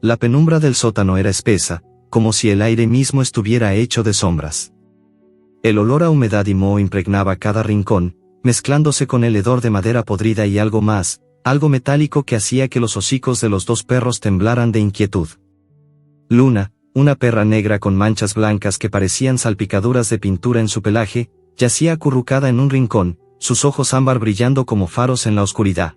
La penumbra del sótano era espesa, como si el aire mismo estuviera hecho de sombras. El olor a humedad y moho impregnaba cada rincón, mezclándose con el hedor de madera podrida y algo más, algo metálico que hacía que los hocicos de los dos perros temblaran de inquietud. Luna, una perra negra con manchas blancas que parecían salpicaduras de pintura en su pelaje, yacía acurrucada en un rincón, sus ojos ámbar brillando como faros en la oscuridad.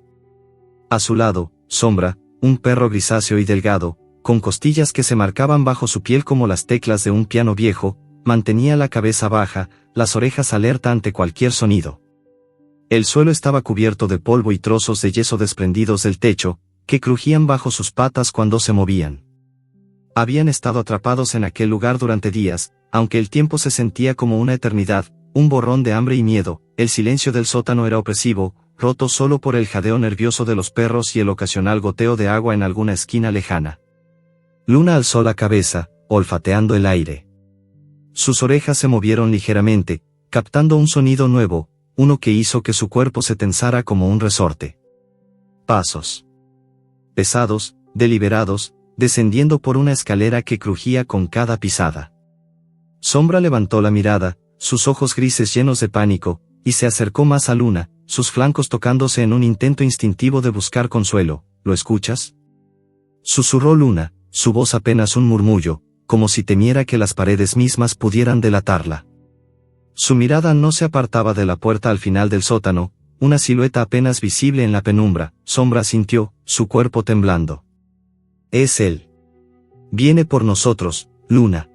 A su lado, Sombra, un perro grisáceo y delgado, con costillas que se marcaban bajo su piel como las teclas de un piano viejo, mantenía la cabeza baja, las orejas alerta ante cualquier sonido. El suelo estaba cubierto de polvo y trozos de yeso desprendidos del techo, que crujían bajo sus patas cuando se movían. Habían estado atrapados en aquel lugar durante días, aunque el tiempo se sentía como una eternidad, un borrón de hambre y miedo. El silencio del sótano era opresivo, roto solo por el jadeo nervioso de los perros y el ocasional goteo de agua en alguna esquina lejana. Luna alzó la cabeza, olfateando el aire. Sus orejas se movieron ligeramente, captando un sonido nuevo, uno que hizo que su cuerpo se tensara como un resorte. Pasos. Pesados, deliberados, descendiendo por una escalera que crujía con cada pisada. Sombra levantó la mirada, sus ojos grises llenos de pánico, y se acercó más a Luna, sus flancos tocándose en un intento instintivo de buscar consuelo. ¿Lo escuchas?, susurró Luna, su voz apenas un murmullo, como si temiera que las paredes mismas pudieran delatarla. Su mirada no se apartaba de la puerta al final del sótano, una silueta apenas visible en la penumbra. Sombra sintió, su cuerpo temblando. Es él. Viene por nosotros, Luna.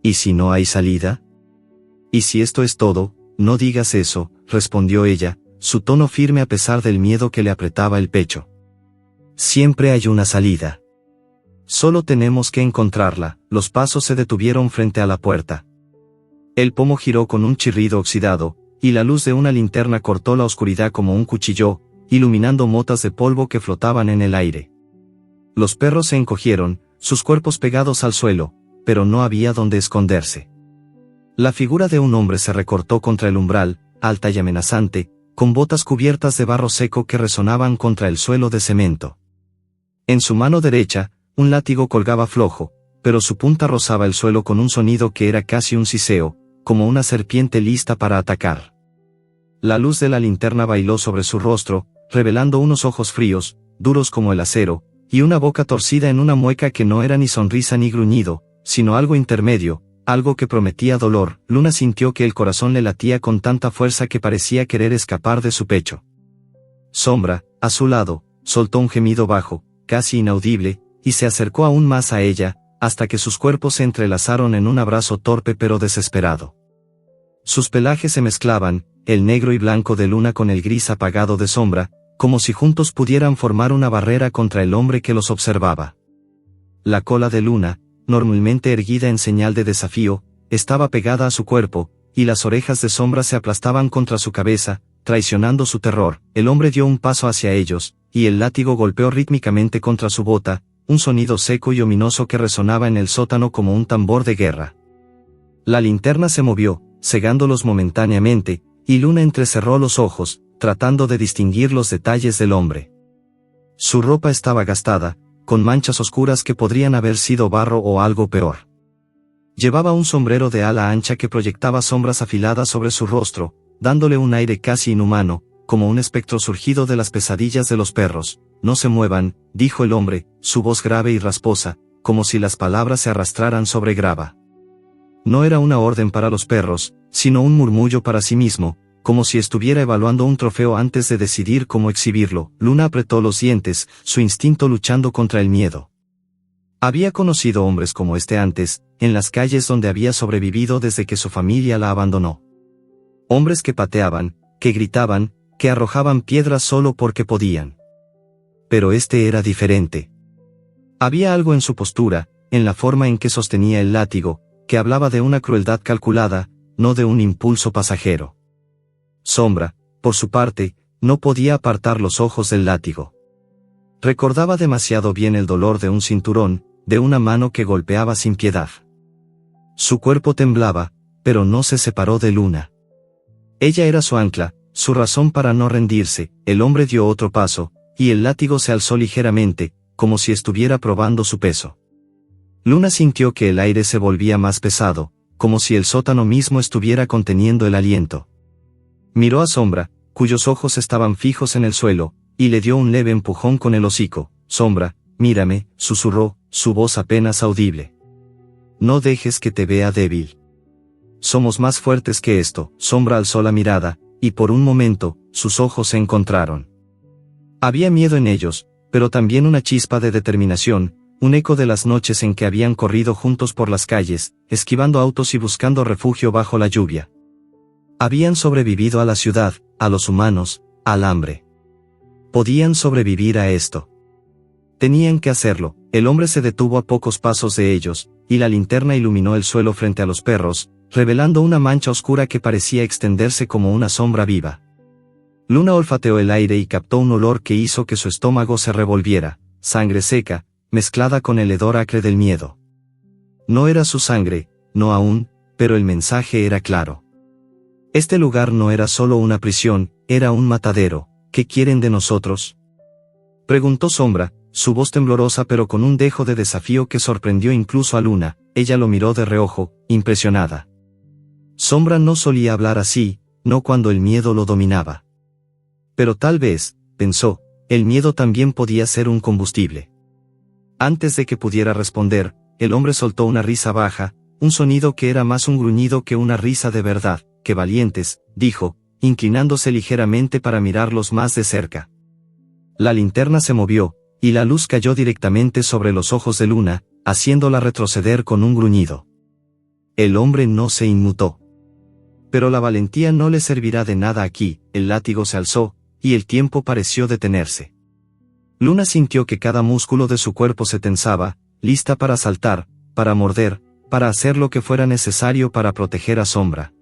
¿Y si no hay salida? ¿Y si esto es todo? No digas eso, respondió ella, su tono firme a pesar del miedo que le apretaba el pecho. Siempre hay una salida. Solo tenemos que encontrarla. Los pasos se detuvieron frente a la puerta. El pomo giró con un chirrido oxidado, y la luz de una linterna cortó la oscuridad como un cuchillo, iluminando motas de polvo que flotaban en el aire. Los perros se encogieron, sus cuerpos pegados al suelo, pero no había donde esconderse. La figura de un hombre se recortó contra el umbral, alta y amenazante, con botas cubiertas de barro seco que resonaban contra el suelo de cemento. En su mano derecha, un látigo colgaba flojo, pero su punta rozaba el suelo con un sonido que era casi un siseo, como una serpiente lista para atacar. La luz de la linterna bailó sobre su rostro, revelando unos ojos fríos, duros como el acero, y una boca torcida en una mueca que no era ni sonrisa ni gruñido, sino algo intermedio, algo que prometía dolor. Luna sintió que el corazón le latía con tanta fuerza que parecía querer escapar de su pecho. Sombra, a su lado, soltó un gemido bajo, casi inaudible, y se acercó aún más a ella, hasta que sus cuerpos se entrelazaron en un abrazo torpe pero desesperado. Sus pelajes se mezclaban, el negro y blanco de Luna con el gris apagado de Sombra, como si juntos pudieran formar una barrera contra el hombre que los observaba. La cola de Luna, normalmente erguida en señal de desafío, estaba pegada a su cuerpo, y las orejas de Sombra se aplastaban contra su cabeza, traicionando su terror. El hombre dio un paso hacia ellos, y el látigo golpeó rítmicamente contra su bota, un sonido seco y ominoso que resonaba en el sótano como un tambor de guerra. La linterna se movió, cegándolos momentáneamente, y Luna entrecerró los ojos, tratando de distinguir los detalles del hombre. Su ropa estaba gastada, con manchas oscuras que podrían haber sido barro o algo peor. Llevaba un sombrero de ala ancha que proyectaba sombras afiladas sobre su rostro, dándole un aire casi inhumano, como un espectro surgido de las pesadillas de los perros. No se muevan, dijo el hombre, su voz grave y rasposa, como si las palabras se arrastraran sobre grava. No era una orden para los perros, sino un murmullo para sí mismo, como si estuviera evaluando un trofeo antes de decidir cómo exhibirlo. Luna apretó los dientes, su instinto luchando contra el miedo. Había conocido hombres como este antes, en las calles donde había sobrevivido desde que su familia la abandonó. Hombres que pateaban, que gritaban, que arrojaban piedras solo porque podían. Pero este era diferente. Había algo en su postura, en la forma en que sostenía el látigo, que hablaba de una crueldad calculada, no de un impulso pasajero. Sombra, por su parte, no podía apartar los ojos del látigo. Recordaba demasiado bien el dolor de un cinturón, de una mano que golpeaba sin piedad. Su cuerpo temblaba, pero no se separó de Luna. Ella era su ancla, su razón para no rendirse. El hombre dio otro paso, y el látigo se alzó ligeramente, como si estuviera probando su peso. Luna sintió que el aire se volvía más pesado, como si el sótano mismo estuviera conteniendo el aliento. Miró a Sombra, cuyos ojos estaban fijos en el suelo, y le dio un leve empujón con el hocico. Sombra, mírame, susurró, su voz apenas audible. No dejes que te vea débil. Somos más fuertes que esto. Sombra alzó la mirada, y por un momento, sus ojos se encontraron. Había miedo en ellos, pero también una chispa de determinación, un eco de las noches en que habían corrido juntos por las calles, esquivando autos y buscando refugio bajo la lluvia. Habían sobrevivido a la ciudad, a los humanos, al hambre. Podían sobrevivir a esto. Tenían que hacerlo. El hombre se detuvo a pocos pasos de ellos, y la linterna iluminó el suelo frente a los perros, revelando una mancha oscura que parecía extenderse como una sombra viva. Luna olfateó el aire y captó un olor que hizo que su estómago se revolviera, sangre seca, mezclada con el hedor acre del miedo. No era su sangre, no aún, pero el mensaje era claro. Este lugar no era solo una prisión, era un matadero. ¿Qué quieren de nosotros?, preguntó Sombra, su voz temblorosa pero con un dejo de desafío que sorprendió incluso a Luna. Ella lo miró de reojo, impresionada. Sombra no solía hablar así, no cuando el miedo lo dominaba. Pero tal vez, pensó, el miedo también podía ser un combustible. Antes de que pudiera responder, el hombre soltó una risa baja, un sonido que era más un gruñido que una risa de verdad. «Qué valientes», dijo, inclinándose ligeramente para mirarlos más de cerca. La linterna se movió, y la luz cayó directamente sobre los ojos de Luna, haciéndola retroceder con un gruñido. El hombre no se inmutó. Pero la valentía no le servirá de nada aquí. El látigo se alzó, y el tiempo pareció detenerse. Luna sintió que cada músculo de su cuerpo se tensaba, lista para saltar, para morder, para hacer lo que fuera necesario para proteger a Sombra.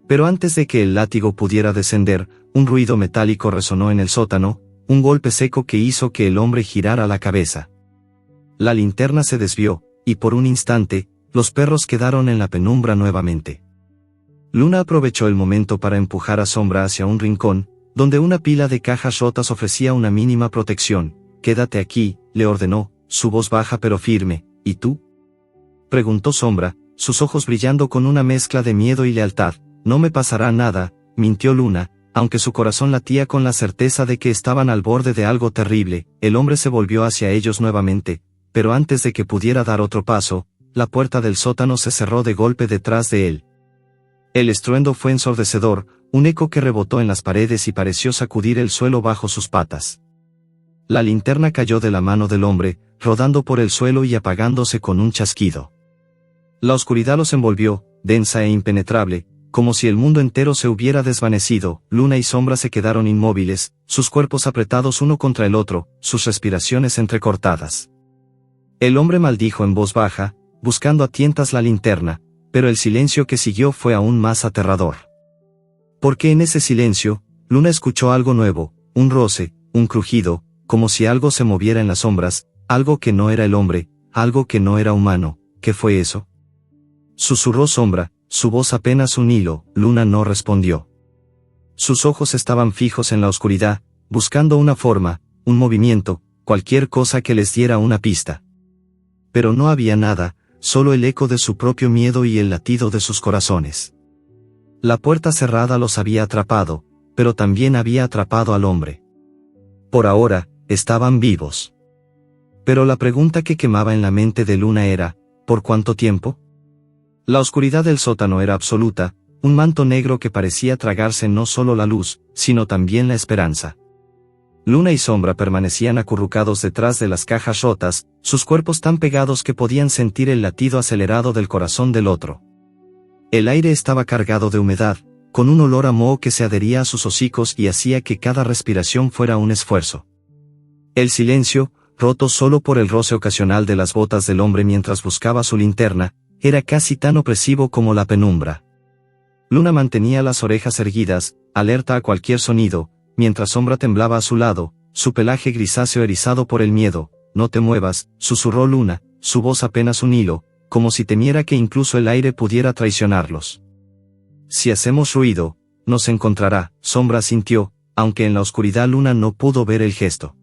Pero antes de que el látigo pudiera descender, un ruido metálico resonó en el sótano, un golpe seco que hizo que el hombre girara la cabeza. La linterna se desvió, y por un instante, los perros quedaron en la penumbra nuevamente. Luna aprovechó el momento para empujar a Sombra hacia un rincón, donde una pila de cajas rotas ofrecía una mínima protección. «Quédate aquí», le ordenó, su voz baja pero firme. «¿Y tú?», preguntó Sombra, sus ojos brillando con una mezcla de miedo y lealtad. «No me pasará nada», mintió Luna, aunque su corazón latía con la certeza de que estaban al borde de algo terrible. El hombre se volvió hacia ellos nuevamente, pero antes de que pudiera dar otro paso, la puerta del sótano se cerró de golpe detrás de él. El estruendo fue ensordecedor, un eco que rebotó en las paredes y pareció sacudir el suelo bajo sus patas. La linterna cayó de la mano del hombre, rodando por el suelo y apagándose con un chasquido. La oscuridad los envolvió, densa e impenetrable, como si el mundo entero se hubiera desvanecido. Luna y Sombra se quedaron inmóviles, sus cuerpos apretados uno contra el otro, sus respiraciones entrecortadas. El hombre maldijo en voz baja, buscando a tientas la linterna, pero el silencio que siguió fue aún más aterrador. Porque en ese silencio, Luna escuchó algo nuevo, un roce, un crujido, como si algo se moviera en las sombras, algo que no era el hombre, algo que no era humano. ¿Qué fue eso?, susurró Sombra, su voz apenas un hilo. Luna no respondió. Sus ojos estaban fijos en la oscuridad, buscando una forma, un movimiento, cualquier cosa que les diera una pista. Pero no había nada, solo el eco de su propio miedo y el latido de sus corazones. La puerta cerrada los había atrapado, pero también había atrapado al hombre. Por ahora, estaban vivos. Pero la pregunta que quemaba en la mente de Luna era, ¿por cuánto tiempo? La oscuridad del sótano era absoluta, un manto negro que parecía tragarse no solo la luz, sino también la esperanza. Luna y Sombra permanecían acurrucados detrás de las cajas rotas, sus cuerpos tan pegados que podían sentir el latido acelerado del corazón del otro. El aire estaba cargado de humedad, con un olor a moho que se adhería a sus hocicos y hacía que cada respiración fuera un esfuerzo. El silencio, roto solo por el roce ocasional de las botas del hombre mientras buscaba su linterna, era casi tan opresivo como la penumbra. Luna mantenía las orejas erguidas, alerta a cualquier sonido, mientras Sombra temblaba a su lado, su pelaje grisáceo erizado por el miedo. «No te muevas», susurró Luna, su voz apenas un hilo, como si temiera que incluso el aire pudiera traicionarlos. «Si hacemos ruido, nos encontrará», Sombra sintió, aunque en la oscuridad Luna no pudo ver el gesto.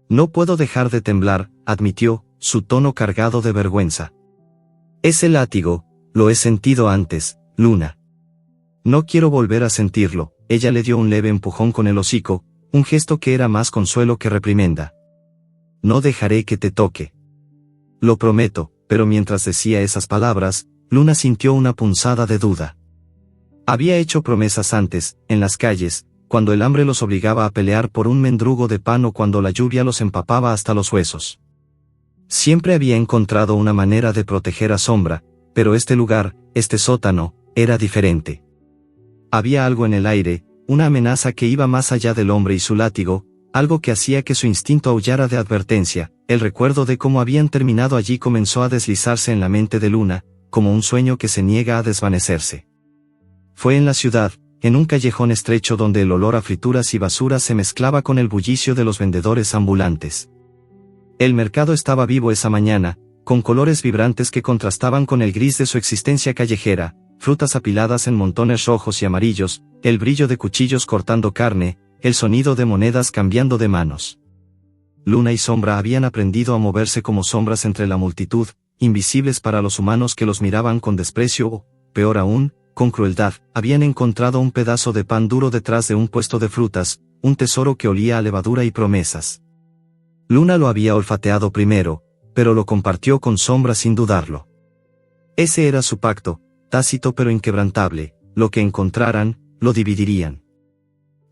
No puedo dejar de temblar, admitió, su tono cargado de vergüenza. Ese látigo, lo he sentido antes, Luna. No quiero volver a sentirlo. Ella le dio un leve empujón con el hocico, un gesto que era más consuelo que reprimenda. No dejaré que te toque. Lo prometo, pero mientras decía esas palabras, Luna sintió una punzada de duda. Había hecho promesas antes, en las calles, cuando el hambre los obligaba a pelear por un mendrugo de pan o cuando la lluvia los empapaba hasta los huesos. Siempre había encontrado una manera de proteger a Sombra, pero este lugar, este sótano, era diferente. Había algo en el aire, una amenaza que iba más allá del hombre y su látigo, algo que hacía que su instinto aullara de advertencia. El recuerdo de cómo habían terminado allí comenzó a deslizarse en la mente de Luna, como un sueño que se niega a desvanecerse. Fue en la ciudad, en un callejón estrecho donde el olor a frituras y basura se mezclaba con el bullicio de los vendedores ambulantes. El mercado estaba vivo esa mañana, con colores vibrantes que contrastaban con el gris de su existencia callejera, frutas apiladas en montones rojos y amarillos, el brillo de cuchillos cortando carne, el sonido de monedas cambiando de manos. Luna y Sombra habían aprendido a moverse como sombras entre la multitud, invisibles para los humanos que los miraban con desprecio o, peor aún, con crueldad. Habían encontrado un pedazo de pan duro detrás de un puesto de frutas, un tesoro que olía a levadura y promesas. Luna lo había olfateado primero, pero lo compartió con Sombra sin dudarlo. Ese era su pacto, tácito pero inquebrantable: lo que encontraran, lo dividirían.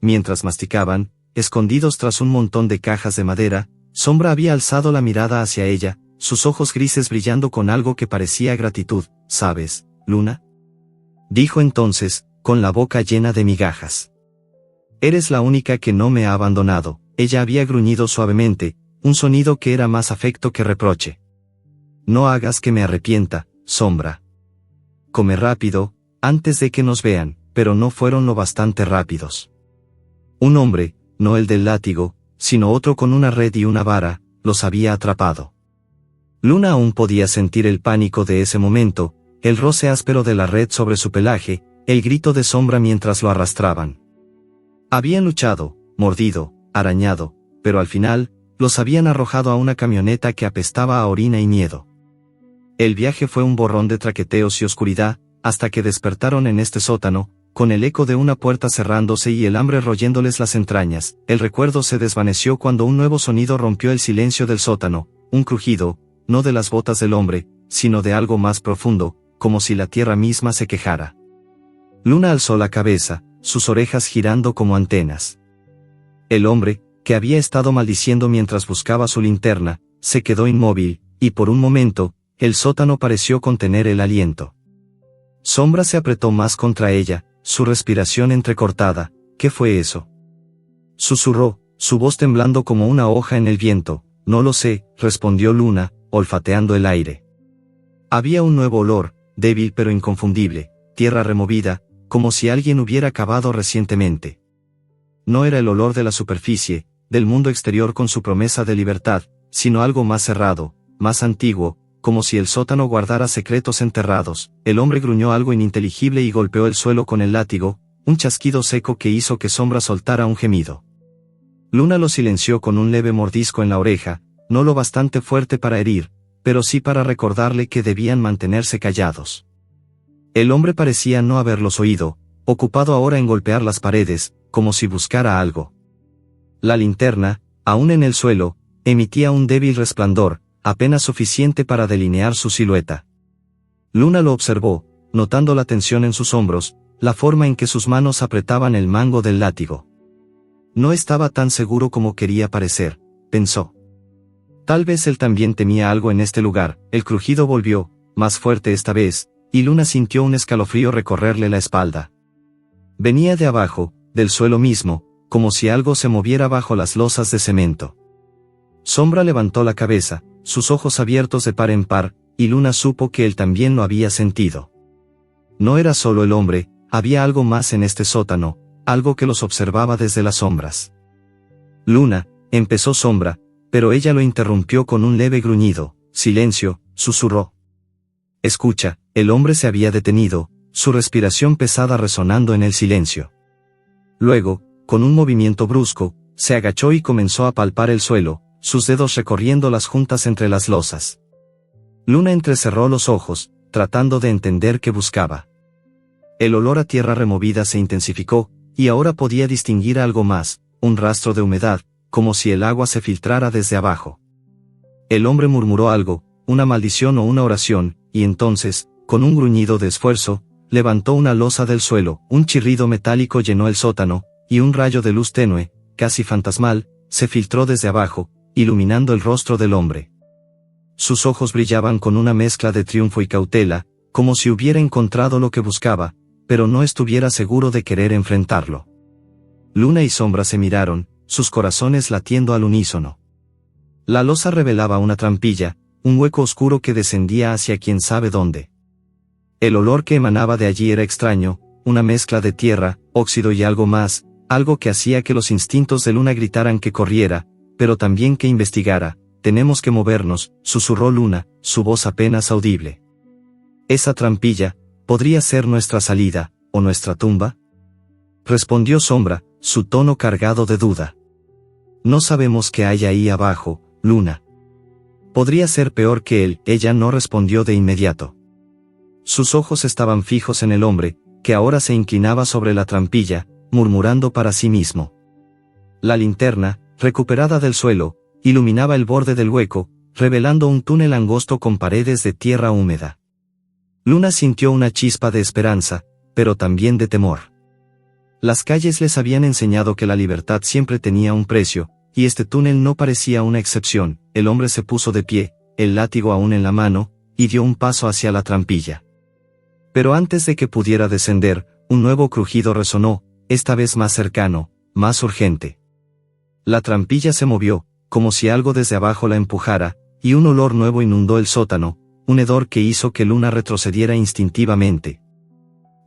Mientras masticaban, escondidos tras un montón de cajas de madera, Sombra había alzado la mirada hacia ella, sus ojos grises brillando con algo que parecía gratitud. ¿Sabes, Luna?, dijo entonces, con la boca llena de migajas. Eres la única que no me ha abandonado. Ella había gruñido suavemente, un sonido que era más afecto que reproche. No hagas que me arrepienta, Sombra. Come rápido, antes de que nos vean. Pero no fueron lo bastante rápidos. Un hombre, no el del látigo, sino otro con una red y una vara, los había atrapado. Luna aún podía sentir el pánico de ese momento, el roce áspero de la red sobre su pelaje, el grito de Sombra mientras lo arrastraban. Habían luchado, mordido, arañado, pero al final, los habían arrojado a una camioneta que apestaba a orina y miedo. El viaje fue un borrón de traqueteos y oscuridad, hasta que despertaron en este sótano, con el eco de una puerta cerrándose y el hambre royéndoles las entrañas. El recuerdo se desvaneció cuando un nuevo sonido rompió el silencio del sótano, un crujido, no de las botas del hombre, sino de algo más profundo, como si la tierra misma se quejara. Luna alzó la cabeza, sus orejas girando como antenas. El hombre, que había estado maldiciendo mientras buscaba su linterna, se quedó inmóvil, y por un momento, el sótano pareció contener el aliento. Sombra se apretó más contra ella, su respiración entrecortada. ¿Qué fue eso?, susurró, su voz temblando como una hoja en el viento. No lo sé, respondió Luna, olfateando el aire. Había un nuevo olor, débil pero inconfundible, tierra removida, como si alguien hubiera cavado recientemente. No era el olor de la superficie, del mundo exterior con su promesa de libertad, sino algo más cerrado, más antiguo, como si el sótano guardara secretos enterrados. El hombre gruñó algo ininteligible y golpeó el suelo con el látigo, un chasquido seco que hizo que Sombra soltara un gemido. Luna lo silenció con un leve mordisco en la oreja, no lo bastante fuerte para herir, pero sí para recordarle que debían mantenerse callados. El hombre parecía no haberlos oído, ocupado ahora en golpear las paredes, como si buscara algo. La linterna, aún en el suelo, emitía un débil resplandor, apenas suficiente para delinear su silueta. Luna lo observó, notando la tensión en sus hombros, la forma en que sus manos apretaban el mango del látigo. No estaba tan seguro como quería parecer, pensó. Tal vez él también temía algo en este lugar. El crujido volvió, más fuerte esta vez, y Luna sintió un escalofrío recorrerle la espalda. Venía de abajo, del suelo mismo, como si algo se moviera bajo las losas de cemento. Sombra levantó la cabeza, sus ojos abiertos de par en par, y Luna supo que él también lo había sentido. No era solo el hombre, había algo más en este sótano, algo que los observaba desde las sombras. Luna, empezó Sombra, pero ella lo interrumpió con un leve gruñido. Silencio, susurró. Escucha. El hombre se había detenido, su respiración pesada resonando en el silencio. Luego, con un movimiento brusco, se agachó y comenzó a palpar el suelo, sus dedos recorriendo las juntas entre las losas. Luna entrecerró los ojos, tratando de entender qué buscaba. El olor a tierra removida se intensificó, y ahora podía distinguir algo más, un rastro de humedad, como si el agua se filtrara desde abajo. El hombre murmuró algo, una maldición o una oración, y entonces, con un gruñido de esfuerzo, levantó una losa del suelo, un chirrido metálico llenó el sótano, y un rayo de luz tenue, casi fantasmal, se filtró desde abajo, iluminando el rostro del hombre. Sus ojos brillaban con una mezcla de triunfo y cautela, como si hubiera encontrado lo que buscaba, pero no estuviera seguro de querer enfrentarlo. Luna y Sombra se miraron, sus corazones latiendo al unísono. La losa revelaba una trampilla, un hueco oscuro que descendía hacia quién sabe dónde. El olor que emanaba de allí era extraño, una mezcla de tierra, óxido y algo más, algo que hacía que los instintos de Luna gritaran que corriera, pero también que investigara. Tenemos que movernos, susurró Luna, su voz apenas audible. Esa trampilla, ¿podría ser nuestra salida, o nuestra tumba? Respondió Sombra, su tono cargado de duda. No sabemos qué hay ahí abajo, Luna. Podría ser peor que él, ella no respondió de inmediato. Sus ojos estaban fijos en el hombre, que ahora se inclinaba sobre la trampilla, murmurando para sí mismo. La linterna, recuperada del suelo, iluminaba el borde del hueco, revelando un túnel angosto con paredes de tierra húmeda. Luna sintió una chispa de esperanza, pero también de temor. Las calles les habían enseñado que la libertad siempre tenía un precio, y este túnel no parecía una excepción. El hombre se puso de pie, el látigo aún en la mano, y dio un paso hacia la trampilla. Pero antes de que pudiera descender, un nuevo crujido resonó, esta vez más cercano, más urgente. La trampilla se movió, como si algo desde abajo la empujara, y un olor nuevo inundó el sótano, un hedor que hizo que Luna retrocediera instintivamente.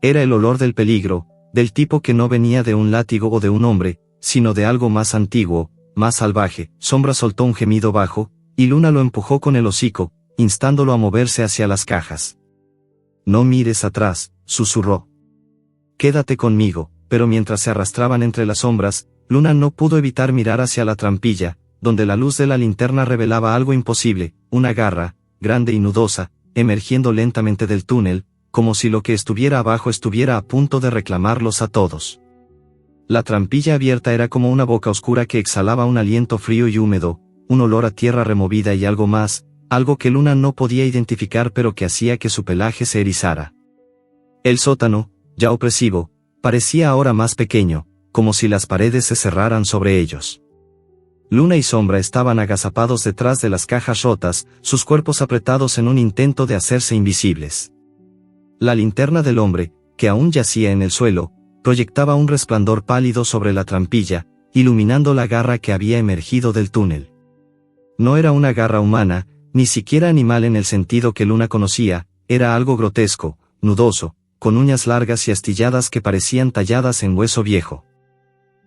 Era el olor del peligro, del tipo que no venía de un látigo o de un hombre, sino de algo más antiguo, más salvaje. Sombra soltó un gemido bajo, y Luna lo empujó con el hocico, instándolo a moverse hacia las cajas. No mires atrás, susurró. Quédate conmigo, pero mientras se arrastraban entre las sombras, Luna no pudo evitar mirar hacia la trampilla, donde la luz de la linterna revelaba algo imposible, una garra, grande y nudosa, emergiendo lentamente del túnel, como si lo que estuviera abajo estuviera a punto de reclamarlos a todos. La trampilla abierta era como una boca oscura que exhalaba un aliento frío y húmedo, un olor a tierra removida y algo más, algo que Luna no podía identificar pero que hacía que su pelaje se erizara. El sótano, ya opresivo, parecía ahora más pequeño, como si las paredes se cerraran sobre ellos. Luna y Sombra estaban agazapados detrás de las cajas rotas, sus cuerpos apretados en un intento de hacerse invisibles. La linterna del hombre, que aún yacía en el suelo, proyectaba un resplandor pálido sobre la trampilla, iluminando la garra que había emergido del túnel. No era una garra humana, ni siquiera animal en el sentido que Luna conocía, era algo grotesco, nudoso, con uñas largas y astilladas que parecían talladas en hueso viejo.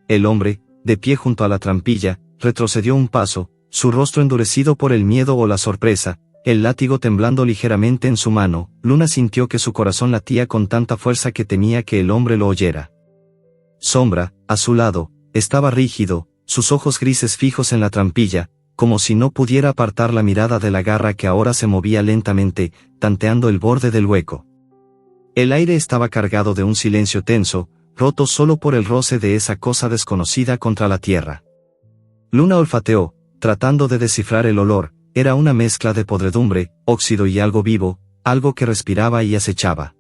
El hombre, de pie junto a la trampilla, retrocedió un paso, su rostro endurecido por el miedo o la sorpresa, el látigo temblando ligeramente en su mano. Luna sintió que su corazón latía con tanta fuerza que temía que el hombre lo oyera. Sombra, a su lado, estaba rígido, sus ojos grises fijos en la trampilla, como si no pudiera apartar la mirada de la garra que ahora se movía lentamente, tanteando el borde del hueco. El aire estaba cargado de un silencio tenso, roto solo por el roce de esa cosa desconocida contra la tierra. Luna olfateó, tratando de descifrar el olor. Era una mezcla de podredumbre, óxido y algo vivo, algo que respiraba y acechaba.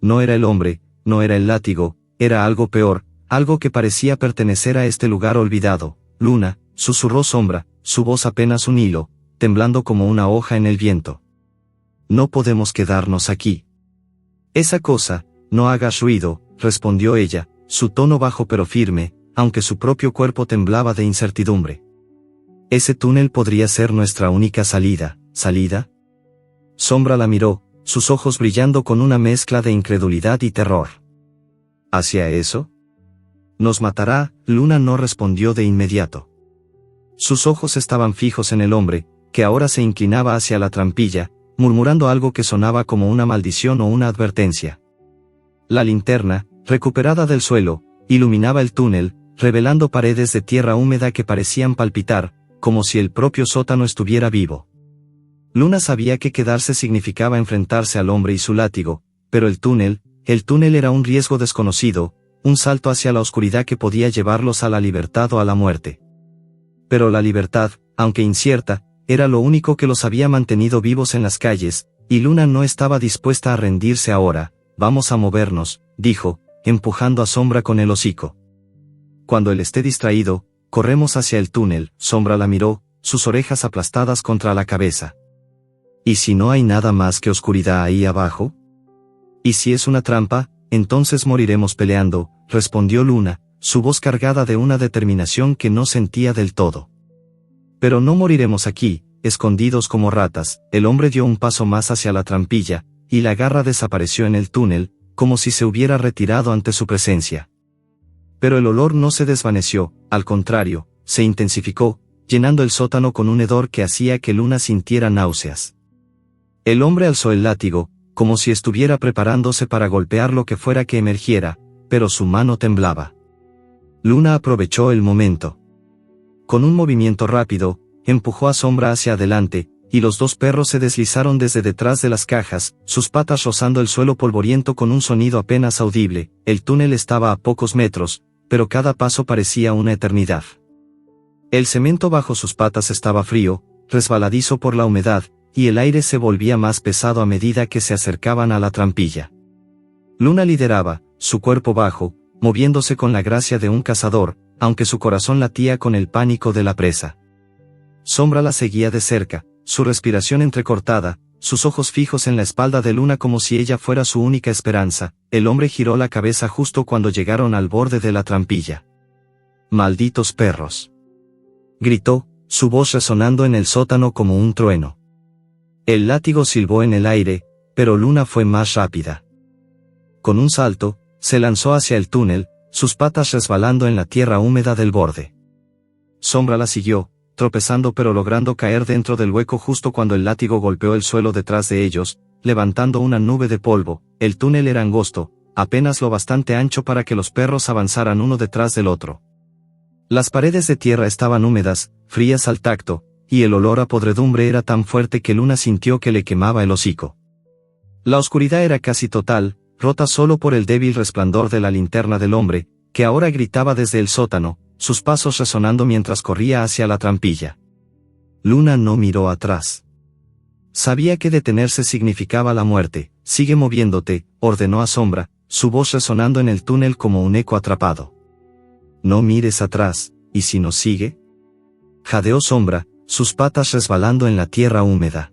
No era el hombre, no era el látigo, era algo peor, algo que parecía pertenecer a este lugar olvidado. Luna, susurró Sombra, su voz apenas un hilo, temblando como una hoja en el viento. No podemos quedarnos aquí. Esa cosa, no hagas ruido, respondió ella, su tono bajo pero firme, aunque su propio cuerpo temblaba de incertidumbre. Ese túnel podría ser nuestra única salida. ¿Salida? Sombra la miró, sus ojos brillando con una mezcla de incredulidad y terror. ¿Hacia eso? ¿Nos matará? Luna no respondió de inmediato. Sus ojos estaban fijos en el hombre, que ahora se inclinaba hacia la trampilla, murmurando algo que sonaba como una maldición o una advertencia. La linterna, recuperada del suelo, iluminaba el túnel, revelando paredes de tierra húmeda que parecían palpitar, como si el propio sótano estuviera vivo. Luna sabía que quedarse significaba enfrentarse al hombre y su látigo, pero el túnel era un riesgo desconocido, un salto hacia la oscuridad que podía llevarlos a la libertad o a la muerte. Pero la libertad, aunque incierta, era lo único que los había mantenido vivos en las calles, y Luna no estaba dispuesta a rendirse ahora. Vamos a movernos, dijo, empujando a Sombra con el hocico. Cuando él esté distraído, corremos hacia el túnel. Sombra la miró, sus orejas aplastadas contra la cabeza. ¿Y si no hay nada más que oscuridad ahí abajo? ¿Y si es una trampa, entonces moriremos peleando?, respondió Luna, su voz cargada de una determinación que no sentía del todo. Pero no moriremos aquí, escondidos como ratas. El hombre dio un paso más hacia la trampilla, y la garra desapareció en el túnel, como si se hubiera retirado ante su presencia. Pero el olor no se desvaneció, al contrario, se intensificó, llenando el sótano con un hedor que hacía que Luna sintiera náuseas. El hombre alzó el látigo, como si estuviera preparándose para golpear lo que fuera que emergiera, pero su mano temblaba. Luna aprovechó el momento. Con un movimiento rápido, empujó a Sombra hacia adelante, y los dos perros se deslizaron desde detrás de las cajas, sus patas rozando el suelo polvoriento con un sonido apenas audible. El túnel estaba a pocos metros, pero cada paso parecía una eternidad. El cemento bajo sus patas estaba frío, resbaladizo por la humedad, y el aire se volvía más pesado a medida que se acercaban a la trampilla. Luna lideraba, su cuerpo bajo, moviéndose con la gracia de un cazador, aunque su corazón latía con el pánico de la presa. Sombra la seguía de cerca, su respiración entrecortada, sus ojos fijos en la espalda de Luna como si ella fuera su única esperanza. El hombre giró la cabeza justo cuando llegaron al borde de la trampilla. «¡Malditos perros!», gritó, su voz resonando en el sótano como un trueno. El látigo silbó en el aire, pero Luna fue más rápida. Con un salto, se lanzó hacia el túnel, sus patas resbalando en la tierra húmeda del borde. Sombra la siguió, tropezando pero logrando caer dentro del hueco justo cuando el látigo golpeó el suelo detrás de ellos, levantando una nube de polvo. El túnel era angosto, apenas lo bastante ancho para que los perros avanzaran uno detrás del otro. Las paredes de tierra estaban húmedas, frías al tacto, y el olor a podredumbre era tan fuerte que Luna sintió que le quemaba el hocico. La oscuridad era casi total, rota solo por el débil resplandor de la linterna del hombre, que ahora gritaba desde el sótano, sus pasos resonando mientras corría hacia la trampilla. Luna no miró atrás. Sabía que detenerse significaba la muerte. «Sigue moviéndote», ordenó a Sombra, su voz resonando en el túnel como un eco atrapado. «No mires atrás, ¿y si nos sigue?», jadeó Sombra, sus patas resbalando en la tierra húmeda.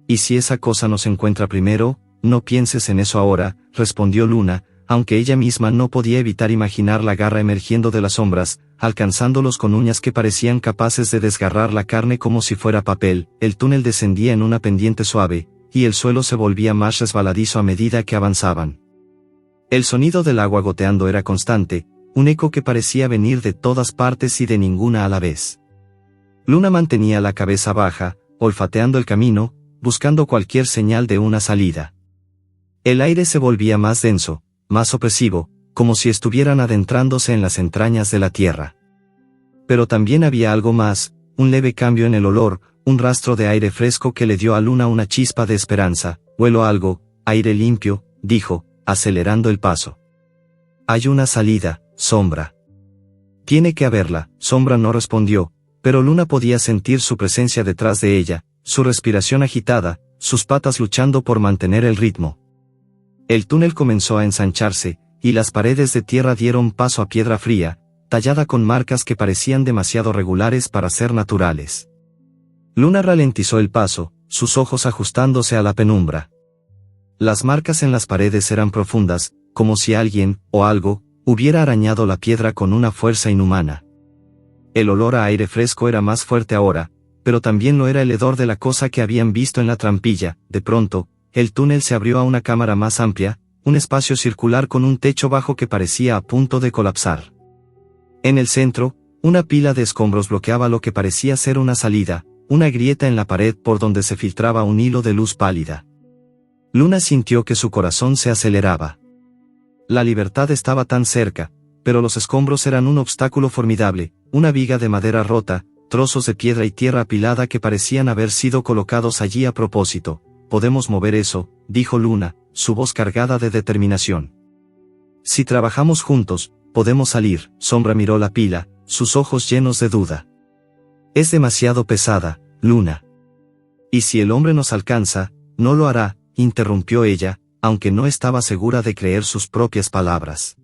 «¿Y si esa cosa nos encuentra primero?». «No pienses en eso ahora», respondió Luna, aunque ella misma no podía evitar imaginar la garra emergiendo de las sombras, alcanzándolos con uñas que parecían capaces de desgarrar la carne como si fuera papel. El túnel descendía en una pendiente suave, y el suelo se volvía más resbaladizo a medida que avanzaban. El sonido del agua goteando era constante, un eco que parecía venir de todas partes y de ninguna a la vez. Luna mantenía la cabeza baja, olfateando el camino, buscando cualquier señal de una salida. El aire se volvía más denso, más opresivo, como si estuvieran adentrándose en las entrañas de la tierra. Pero también había algo más, un leve cambio en el olor, un rastro de aire fresco que le dio a Luna una chispa de esperanza. «Huelo algo, aire limpio», dijo, acelerando el paso. «Hay una salida, Sombra». «Tiene que haberla», Sombra no respondió, pero Luna podía sentir su presencia detrás de ella, su respiración agitada, sus patas luchando por mantener el ritmo. El túnel comenzó a ensancharse, y las paredes de tierra dieron paso a piedra fría, tallada con marcas que parecían demasiado regulares para ser naturales. Luna ralentizó el paso, sus ojos ajustándose a la penumbra. Las marcas en las paredes eran profundas, como si alguien, o algo, hubiera arañado la piedra con una fuerza inhumana. El olor a aire fresco era más fuerte ahora, pero también lo era el hedor de la cosa que habían visto en la trampilla. De pronto, el túnel se abrió a una cámara más amplia, un espacio circular con un techo bajo que parecía a punto de colapsar. En el centro, una pila de escombros bloqueaba lo que parecía ser una salida, una grieta en la pared por donde se filtraba un hilo de luz pálida. Luna sintió que su corazón se aceleraba. La libertad estaba tan cerca, pero los escombros eran un obstáculo formidable, una viga de madera rota, trozos de piedra y tierra apilada que parecían haber sido colocados allí a propósito. Podemos mover eso, dijo Luna, su voz cargada de determinación. Si trabajamos juntos, podemos salir. Sombra miró la pila, sus ojos llenos de duda. Es demasiado pesada, Luna. ¿Y si el hombre nos alcanza? No lo hará, interrumpió ella, aunque no estaba segura de creer sus propias palabras.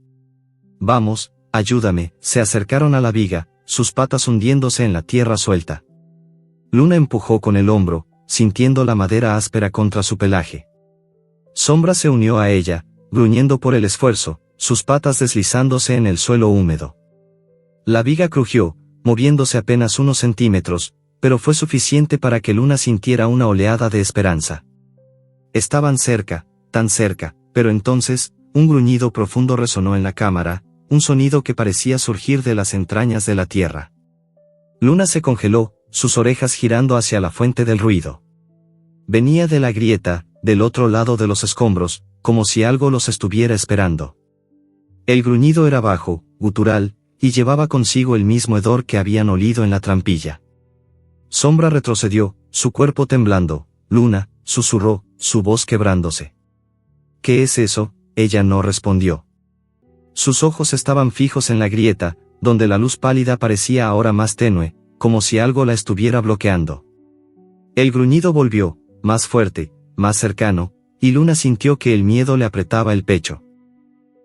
Vamos, ayúdame. Se acercaron a la viga, sus patas hundiéndose en la tierra suelta. Luna empujó con el hombro, sintiendo la madera áspera contra su pelaje. Sombra se unió a ella, gruñendo por el esfuerzo, sus patas deslizándose en el suelo húmedo. La viga crujió, moviéndose apenas unos centímetros, pero fue suficiente para que Luna sintiera una oleada de esperanza. Estaban cerca, tan cerca, pero entonces, un gruñido profundo resonó en la cámara, un sonido que parecía surgir de las entrañas de la tierra. Luna se congeló, sus orejas girando hacia la fuente del ruido. Venía de la grieta, del otro lado de los escombros, como si algo los estuviera esperando. El gruñido era bajo, gutural, y llevaba consigo el mismo hedor que habían olido en la trampilla. Sombra retrocedió, su cuerpo temblando. Luna, susurró, su voz quebrándose. ¿Qué es eso? Ella no respondió. Sus ojos estaban fijos en la grieta, donde la luz pálida parecía ahora más tenue, como si algo la estuviera bloqueando. El gruñido volvió, más fuerte, más cercano, y Luna sintió que el miedo le apretaba el pecho.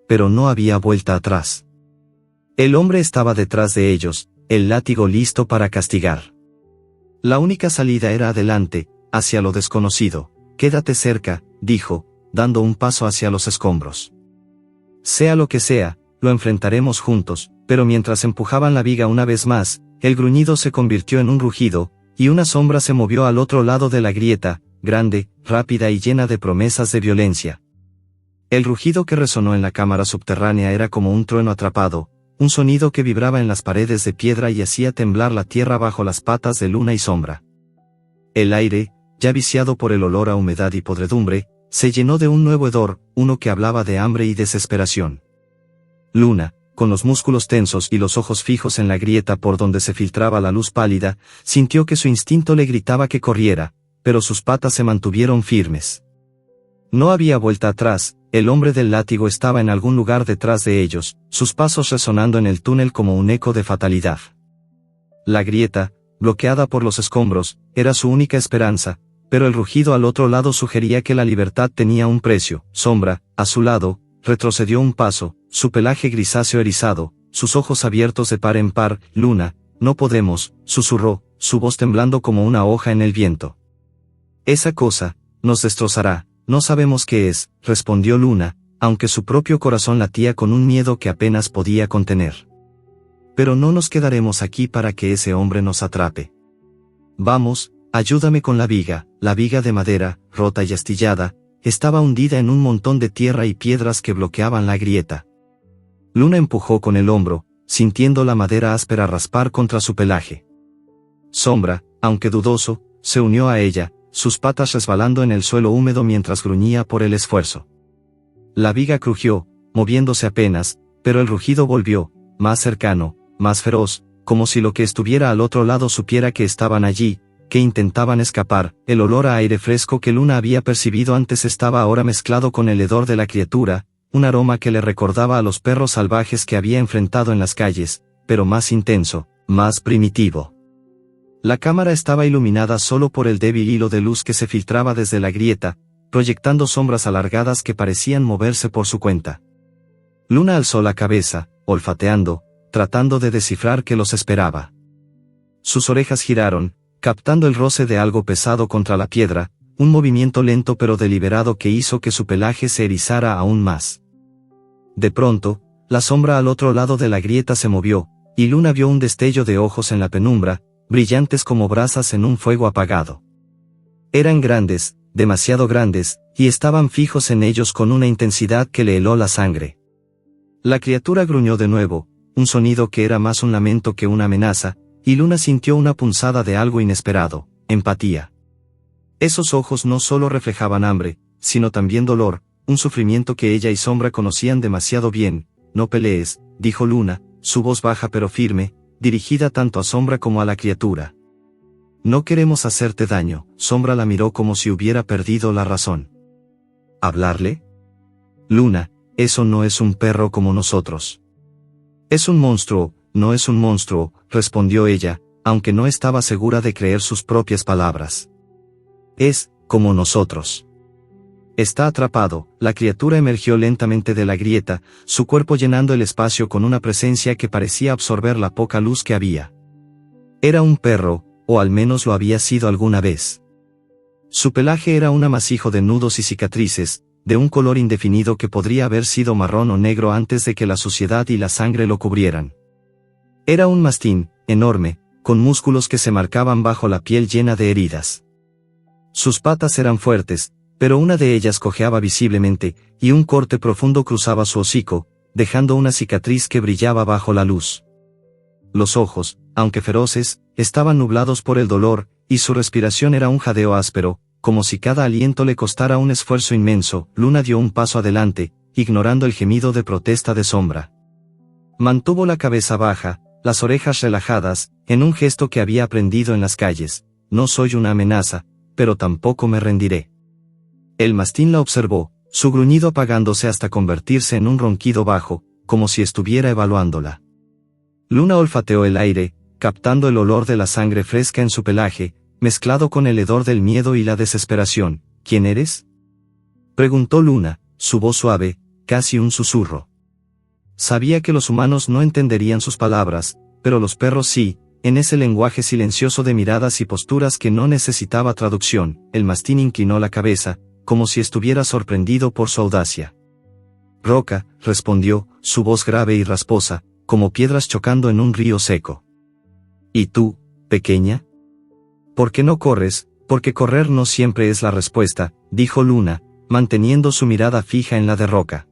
Pero no había vuelta atrás. El hombre estaba detrás de ellos, el látigo listo para castigar. La única salida era adelante, hacia lo desconocido. Quédate cerca, dijo, dando un paso hacia los escombros. Sea lo que sea, lo enfrentaremos juntos. Pero mientras empujaban la viga una vez más, el gruñido se convirtió en un rugido, y una sombra se movió al otro lado de la grieta, grande, rápida y llena de promesas de violencia. El rugido que resonó en la cámara subterránea era como un trueno atrapado, un sonido que vibraba en las paredes de piedra y hacía temblar la tierra bajo las patas de Luna y Sombra. El aire, ya viciado por el olor a humedad y podredumbre, se llenó de un nuevo hedor, uno que hablaba de hambre y desesperación. Luna, con los músculos tensos y los ojos fijos en la grieta por donde se filtraba la luz pálida, sintió que su instinto le gritaba que corriera, pero sus patas se mantuvieron firmes. No había vuelta atrás, el hombre del látigo estaba en algún lugar detrás de ellos, sus pasos resonando en el túnel como un eco de fatalidad. La grieta, bloqueada por los escombros, era su única esperanza, pero el rugido al otro lado sugería que la libertad tenía un precio. Sombra, a su lado, retrocedió un paso, su pelaje grisáceo erizado, sus ojos abiertos de par en par. Luna, no podemos, susurró, su voz temblando como una hoja en el viento. Esa cosa, nos destrozará, no sabemos qué es, respondió Luna, aunque su propio corazón latía con un miedo que apenas podía contener. Pero no nos quedaremos aquí para que ese hombre nos atrape. Vamos, ayúdame con la viga de madera, rota y astillada, estaba hundida en un montón de tierra y piedras que bloqueaban la grieta. Luna empujó con el hombro, sintiendo la madera áspera raspar contra su pelaje. Sombra, aunque dudoso, se unió a ella, sus patas resbalando en el suelo húmedo mientras gruñía por el esfuerzo. La viga crujió, moviéndose apenas, pero el rugido volvió, más cercano, más feroz, como si lo que estuviera al otro lado supiera que estaban allí, que intentaban escapar. El olor a aire fresco que Luna había percibido antes estaba ahora mezclado con el hedor de la criatura, un aroma que le recordaba a los perros salvajes que había enfrentado en las calles, pero más intenso, más primitivo. La cámara estaba iluminada solo por el débil hilo de luz que se filtraba desde la grieta, proyectando sombras alargadas que parecían moverse por su cuenta. Luna alzó la cabeza, olfateando, tratando de descifrar qué los esperaba. Sus orejas giraron, captando el roce de algo pesado contra la piedra, un movimiento lento pero deliberado que hizo que su pelaje se erizara aún más. De pronto, la sombra al otro lado de la grieta se movió, y Luna vio un destello de ojos en la penumbra, brillantes como brasas en un fuego apagado. Eran grandes, demasiado grandes, y estaban fijos en ellos con una intensidad que le heló la sangre. La criatura gruñó de nuevo, un sonido que era más un lamento que una amenaza, y Luna sintió una punzada de algo inesperado, empatía. Esos ojos no solo reflejaban hambre, sino también dolor, un sufrimiento que ella y Sombra conocían demasiado bien. No pelees, dijo Luna, su voz baja pero firme, dirigida tanto a Sombra como a la criatura. No queremos hacerte daño. Sombra la miró como si hubiera perdido la razón. ¿Hablarle? Luna, eso no es un perro como nosotros. Es un monstruo, no es un monstruo, respondió ella, aunque no estaba segura de creer sus propias palabras. Es, como nosotros. Está atrapado. La criatura emergió lentamente de la grieta, su cuerpo llenando el espacio con una presencia que parecía absorber la poca luz que había. Era un perro, o al menos lo había sido alguna vez. Su pelaje era un amasijo de nudos y cicatrices, de un color indefinido que podría haber sido marrón o negro antes de que la suciedad y la sangre lo cubrieran. Era un mastín, enorme, con músculos que se marcaban bajo la piel llena de heridas. Sus patas eran fuertes, pero una de ellas cojeaba visiblemente, y un corte profundo cruzaba su hocico, dejando una cicatriz que brillaba bajo la luz. Los ojos, aunque feroces, estaban nublados por el dolor, y su respiración era un jadeo áspero, como si cada aliento le costara un esfuerzo inmenso. Luna dio un paso adelante, ignorando el gemido de protesta de Sombra. Mantuvo la cabeza baja, las orejas relajadas, en un gesto que había aprendido en las calles. No soy una amenaza, pero tampoco me rendiré. El mastín la observó, su gruñido apagándose hasta convertirse en un ronquido bajo, como si estuviera evaluándola. Luna olfateó el aire, captando el olor de la sangre fresca en su pelaje, mezclado con el hedor del miedo y la desesperación. ¿Quién eres?, preguntó Luna, su voz suave, casi un susurro. Sabía que los humanos no entenderían sus palabras, pero los perros sí, en ese lenguaje silencioso de miradas y posturas que no necesitaba traducción. El mastín inclinó la cabeza, como si estuviera sorprendido por su audacia. Roca, respondió, su voz grave y rasposa, como piedras chocando en un río seco. ¿Y tú, pequeña? ¿Por qué no corres? Porque correr no siempre es la respuesta, dijo Luna, manteniendo su mirada fija en la de Roca.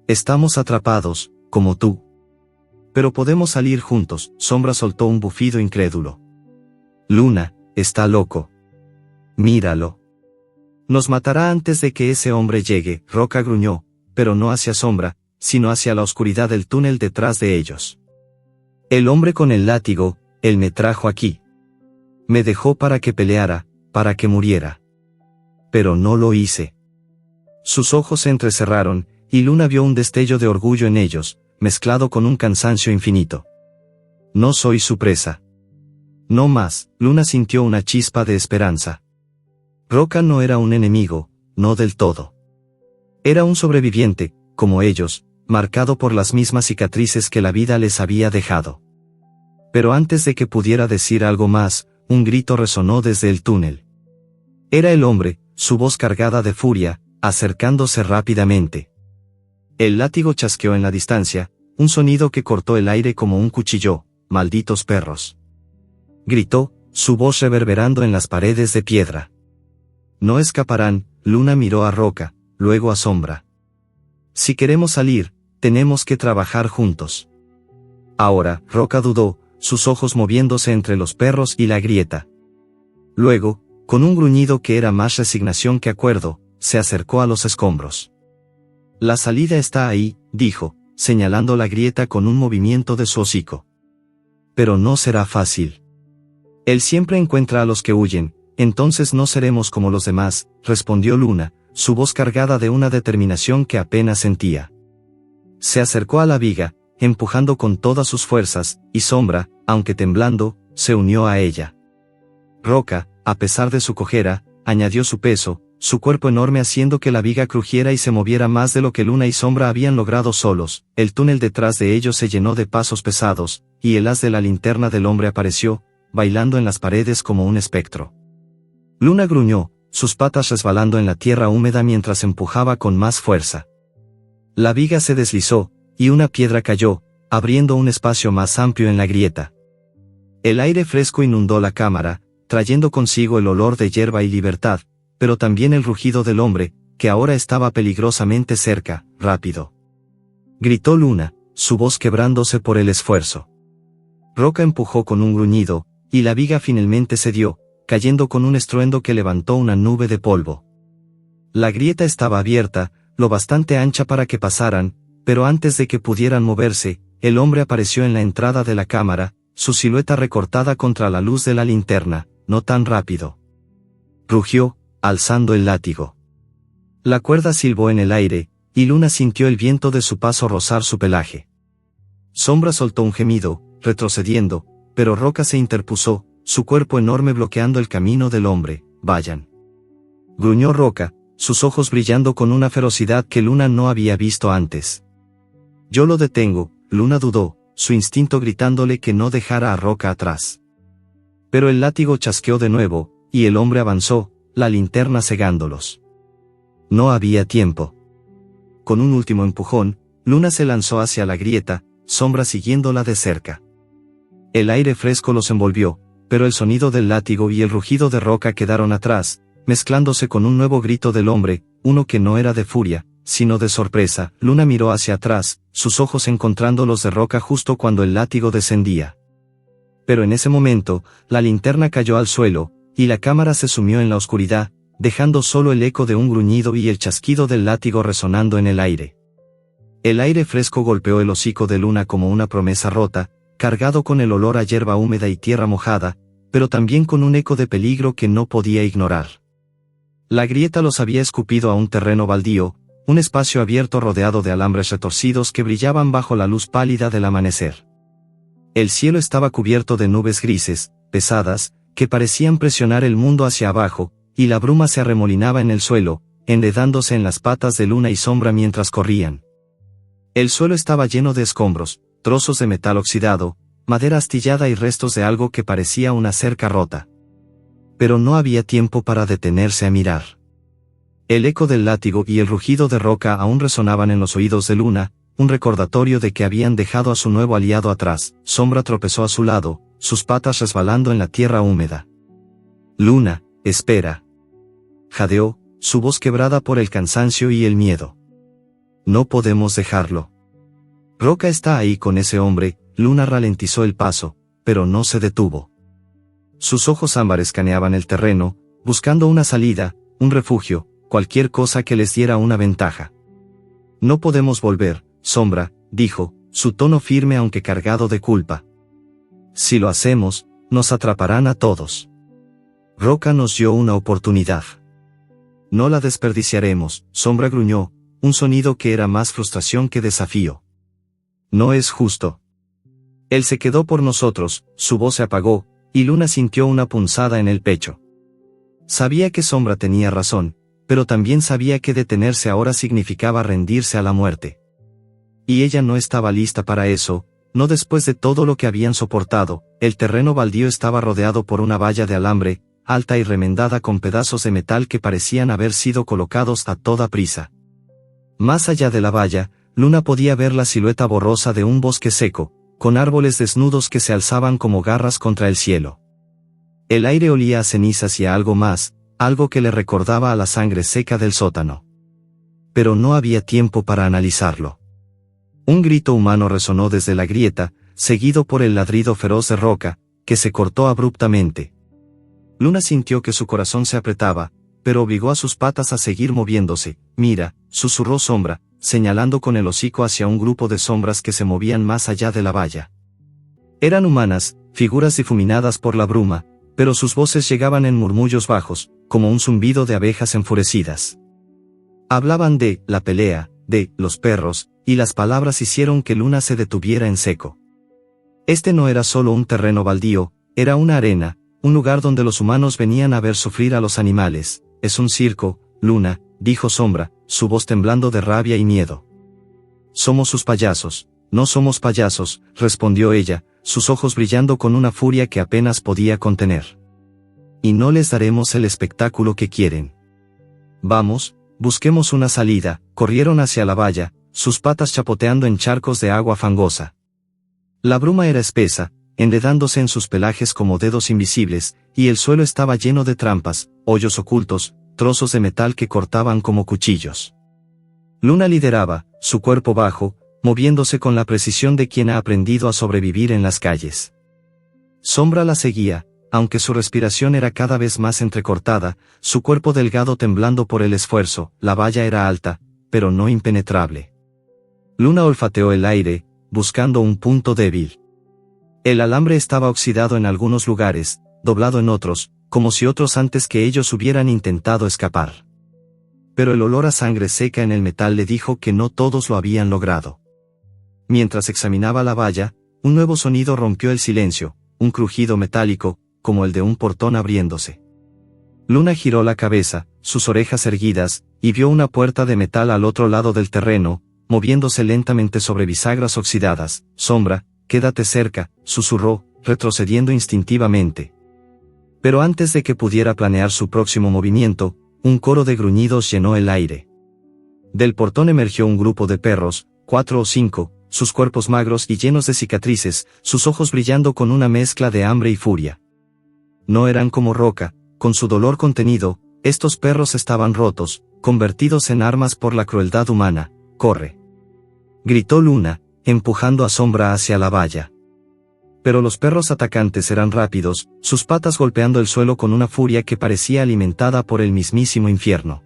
Estamos atrapados, como tú. Pero podemos salir juntos. Sombra soltó un bufido incrédulo. Luna, está loco. Míralo. Nos matará antes de que ese hombre llegue. Roca gruñó, pero no hacia Sombra, sino hacia la oscuridad del túnel detrás de ellos. El hombre con el látigo, él me trajo aquí. Me dejó para que peleara, para que muriera. Pero no lo hice. Sus ojos se entrecerraron, y Luna vio un destello de orgullo en ellos, mezclado con un cansancio infinito. No soy su presa. No más. Luna sintió una chispa de esperanza. Roca no era un enemigo, no del todo. Era un sobreviviente, como ellos, marcado por las mismas cicatrices que la vida les había dejado. Pero antes de que pudiera decir algo más, un grito resonó desde el túnel. Era el hombre, su voz cargada de furia, acercándose rápidamente. El látigo chasqueó en la distancia, un sonido que cortó el aire como un cuchillo. «Malditos perros», gritó, su voz reverberando en las paredes de piedra. «No escaparán». Luna miró a Roca, luego a Sombra. «Si queremos salir, tenemos que trabajar juntos». Ahora, Roca dudó, sus ojos moviéndose entre los perros y la grieta. Luego, con un gruñido que era más resignación que acuerdo, se acercó a los escombros. «La salida está ahí», dijo, señalando la grieta con un movimiento de su hocico. «Pero no será fácil. Él siempre encuentra a los que huyen, entonces no seremos como los demás», respondió Luna, su voz cargada de una determinación que apenas sentía. Se acercó a la viga, empujando con todas sus fuerzas, y Sombra, aunque temblando, se unió a ella. Roca, a pesar de su cojera, añadió su peso, su cuerpo enorme haciendo que la viga crujiera y se moviera más de lo que Luna y Sombra habían logrado solos. El túnel detrás de ellos se llenó de pasos pesados, y el haz de la linterna del hombre apareció, bailando en las paredes como un espectro. Luna gruñó, sus patas resbalando en la tierra húmeda mientras empujaba con más fuerza. La viga se deslizó, y una piedra cayó, abriendo un espacio más amplio en la grieta. El aire fresco inundó la cámara, trayendo consigo el olor de hierba y libertad, pero también el rugido del hombre, que ahora estaba peligrosamente cerca. «Rápido», gritó Luna, su voz quebrándose por el esfuerzo. Roca empujó con un gruñido, y la viga finalmente cedió, cayendo con un estruendo que levantó una nube de polvo. La grieta estaba abierta, lo bastante ancha para que pasaran, pero antes de que pudieran moverse, el hombre apareció en la entrada de la cámara, su silueta recortada contra la luz de la linterna. No tan rápido. Rugió, alzando el látigo. La cuerda silbó en el aire, y Luna sintió el viento de su paso rozar su pelaje. Sombra soltó un gemido, retrocediendo, pero Roca se interpuso, su cuerpo enorme bloqueando el camino del hombre. Vayan. Gruñó Roca, sus ojos brillando con una ferocidad que Luna no había visto antes. Yo lo detengo. Luna dudó, su instinto gritándole que no dejara a Roca atrás. Pero el látigo chasqueó de nuevo, y el hombre avanzó, la linterna cegándolos. No había tiempo. Con un último empujón, Luna se lanzó hacia la grieta, Sombra siguiéndola de cerca. El aire fresco los envolvió, pero el sonido del látigo y el rugido de Roca quedaron atrás, mezclándose con un nuevo grito del hombre, uno que no era de furia, sino de sorpresa. Luna miró hacia atrás, sus ojos encontrando los de Roca justo cuando el látigo descendía. Pero en ese momento, la linterna cayó al suelo, y la cámara se sumió en la oscuridad, dejando solo el eco de un gruñido y el chasquido del látigo resonando en el aire. El aire fresco golpeó el hocico de Luna como una promesa rota, cargado con el olor a hierba húmeda y tierra mojada, pero también con un eco de peligro que no podía ignorar. La grieta los había escupido a un terreno baldío, un espacio abierto rodeado de alambres retorcidos que brillaban bajo la luz pálida del amanecer. El cielo estaba cubierto de nubes grises, pesadas, que parecían presionar el mundo hacia abajo, y la bruma se arremolinaba en el suelo, enredándose en las patas de Luna y Sombra mientras corrían. El suelo estaba lleno de escombros, trozos de metal oxidado, madera astillada y restos de algo que parecía una cerca rota. Pero no había tiempo para detenerse a mirar. El eco del látigo y el rugido de Roca aún resonaban en los oídos de Luna, un recordatorio de que habían dejado a su nuevo aliado atrás. Sombra tropezó a su lado, sus patas resbalando en la tierra húmeda. Luna, espera. Jadeó, su voz quebrada por el cansancio y el miedo. No podemos dejarlo. Roca está ahí con ese hombre. Luna ralentizó el paso, pero no se detuvo. Sus ojos ámbar escaneaban el terreno, buscando una salida, un refugio, cualquier cosa que les diera una ventaja. No podemos volver, Sombra, dijo, su tono firme aunque cargado de culpa. Si lo hacemos, nos atraparán a todos. Roca nos dio una oportunidad. No la desperdiciaremos, Sombra gruñó, un sonido que era más frustración que desafío. No es justo. Él se quedó por nosotros, su voz se apagó, y Luna sintió una punzada en el pecho. Sabía que Sombra tenía razón, pero también sabía que detenerse ahora significaba rendirse a la muerte. Y ella no estaba lista para eso, no después de todo lo que habían soportado. El terreno baldío estaba rodeado por una valla de alambre, alta y remendada con pedazos de metal que parecían haber sido colocados a toda prisa. Más allá de la valla, Luna podía ver la silueta borrosa de un bosque seco, con árboles desnudos que se alzaban como garras contra el cielo. El aire olía a cenizas y a algo más, algo que le recordaba a la sangre seca del sótano. Pero no había tiempo para analizarlo. Un grito humano resonó desde la grieta, seguido por el ladrido feroz de Roca, que se cortó abruptamente. Luna sintió que su corazón se apretaba, pero obligó a sus patas a seguir moviéndose. Mira, susurró Sombra, señalando con el hocico hacia un grupo de sombras que se movían más allá de la valla. Eran humanas, figuras difuminadas por la bruma, pero sus voces llegaban en murmullos bajos, como un zumbido de abejas enfurecidas. Hablaban de la pelea, de los perros, y las palabras hicieron que Luna se detuviera en seco. Este no era solo un terreno baldío, era una arena, un lugar donde los humanos venían a ver sufrir a los animales. Es un circo, Luna, dijo Sombra, su voz temblando de rabia y miedo. Somos sus payasos. No somos payasos, respondió ella, sus ojos brillando con una furia que apenas podía contener. Y no les daremos el espectáculo que quieren. Vamos, busquemos una salida. Corrieron hacia la valla, sus patas chapoteando en charcos de agua fangosa. La bruma era espesa, enredándose en sus pelajes como dedos invisibles, y el suelo estaba lleno de trampas, hoyos ocultos, trozos de metal que cortaban como cuchillos. Luna lideraba, su cuerpo bajo, moviéndose con la precisión de quien ha aprendido a sobrevivir en las calles. Sombra la seguía, aunque su respiración era cada vez más entrecortada, su cuerpo delgado temblando por el esfuerzo. La valla era alta, pero no impenetrable. Luna olfateó el aire, buscando un punto débil. El alambre estaba oxidado en algunos lugares, doblado en otros, como si otros antes que ellos hubieran intentado escapar. Pero el olor a sangre seca en el metal le dijo que no todos lo habían logrado. Mientras examinaba la valla, un nuevo sonido rompió el silencio, un crujido metálico, como el de un portón abriéndose. Luna giró la cabeza, sus orejas erguidas, y vio una puerta de metal al otro lado del terreno, moviéndose lentamente sobre bisagras oxidadas. Sombra, quédate cerca, susurró, retrocediendo instintivamente. Pero antes de que pudiera planear su próximo movimiento, un coro de gruñidos llenó el aire. Del portón emergió un grupo de perros, 4 o 5, sus cuerpos magros y llenos de cicatrices, sus ojos brillando con una mezcla de hambre y furia. No eran como Roca, con su dolor contenido, estos perros estaban rotos, convertidos en armas por la crueldad humana. «¡Corre!», gritó Luna, empujando a Sombra hacia la valla. Pero los perros atacantes eran rápidos, sus patas golpeando el suelo con una furia que parecía alimentada por el mismísimo infierno.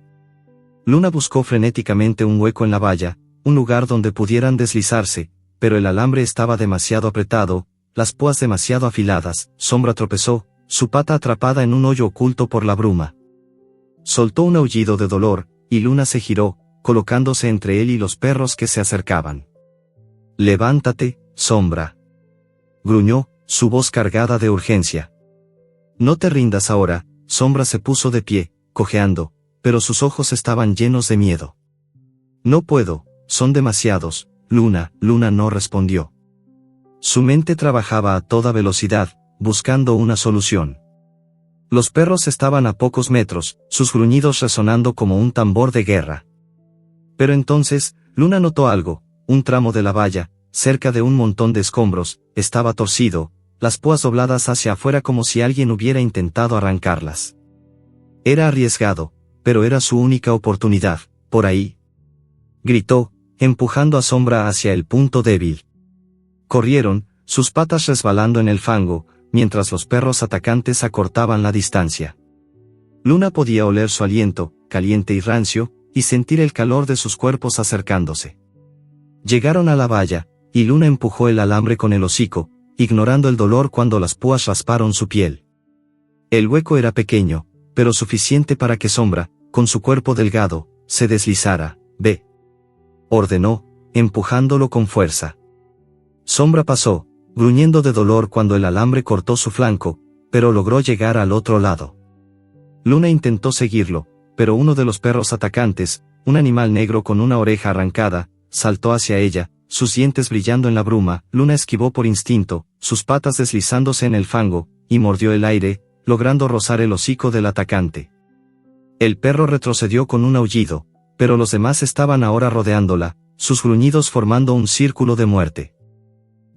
Luna buscó frenéticamente un hueco en la valla, un lugar donde pudieran deslizarse, pero el alambre estaba demasiado apretado, las púas demasiado afiladas. Sombra tropezó, su pata atrapada en un hoyo oculto por la bruma. Soltó un aullido de dolor, y Luna se giró, colocándose entre él y los perros que se acercaban. «Levántate, Sombra», gruñó, su voz cargada de urgencia. «No te rindas ahora». Sombra se puso de pie, cojeando, pero sus ojos estaban llenos de miedo. «No puedo, son demasiados». Luna no respondió. Su mente trabajaba a toda velocidad, buscando una solución. Los perros estaban a pocos metros, sus gruñidos resonando como un tambor de guerra. Pero entonces, Luna notó algo: un tramo de la valla, cerca de un montón de escombros, estaba torcido, las púas dobladas hacia afuera como si alguien hubiera intentado arrancarlas. Era arriesgado, pero era su única oportunidad. «Por ahí», gritó, empujando a Sombra hacia el punto débil. Corrieron, sus patas resbalando en el fango, mientras los perros atacantes acortaban la distancia. Luna podía oler su aliento, caliente y rancio, y sentir el calor de sus cuerpos acercándose. Llegaron a la valla, y Luna empujó el alambre con el hocico, ignorando el dolor cuando las púas rasparon su piel. El hueco era pequeño, pero suficiente para que Sombra, con su cuerpo delgado, se deslizara. «Ve», ordenó, empujándolo con fuerza. Sombra pasó, gruñendo de dolor cuando el alambre cortó su flanco, pero logró llegar al otro lado. Luna intentó seguirlo, pero uno de los perros atacantes, un animal negro con una oreja arrancada, saltó hacia ella, sus dientes brillando en la bruma. Luna esquivó por instinto, sus patas deslizándose en el fango, y mordió el aire, logrando rozar el hocico del atacante. El perro retrocedió con un aullido, pero los demás estaban ahora rodeándola, sus gruñidos formando un círculo de muerte.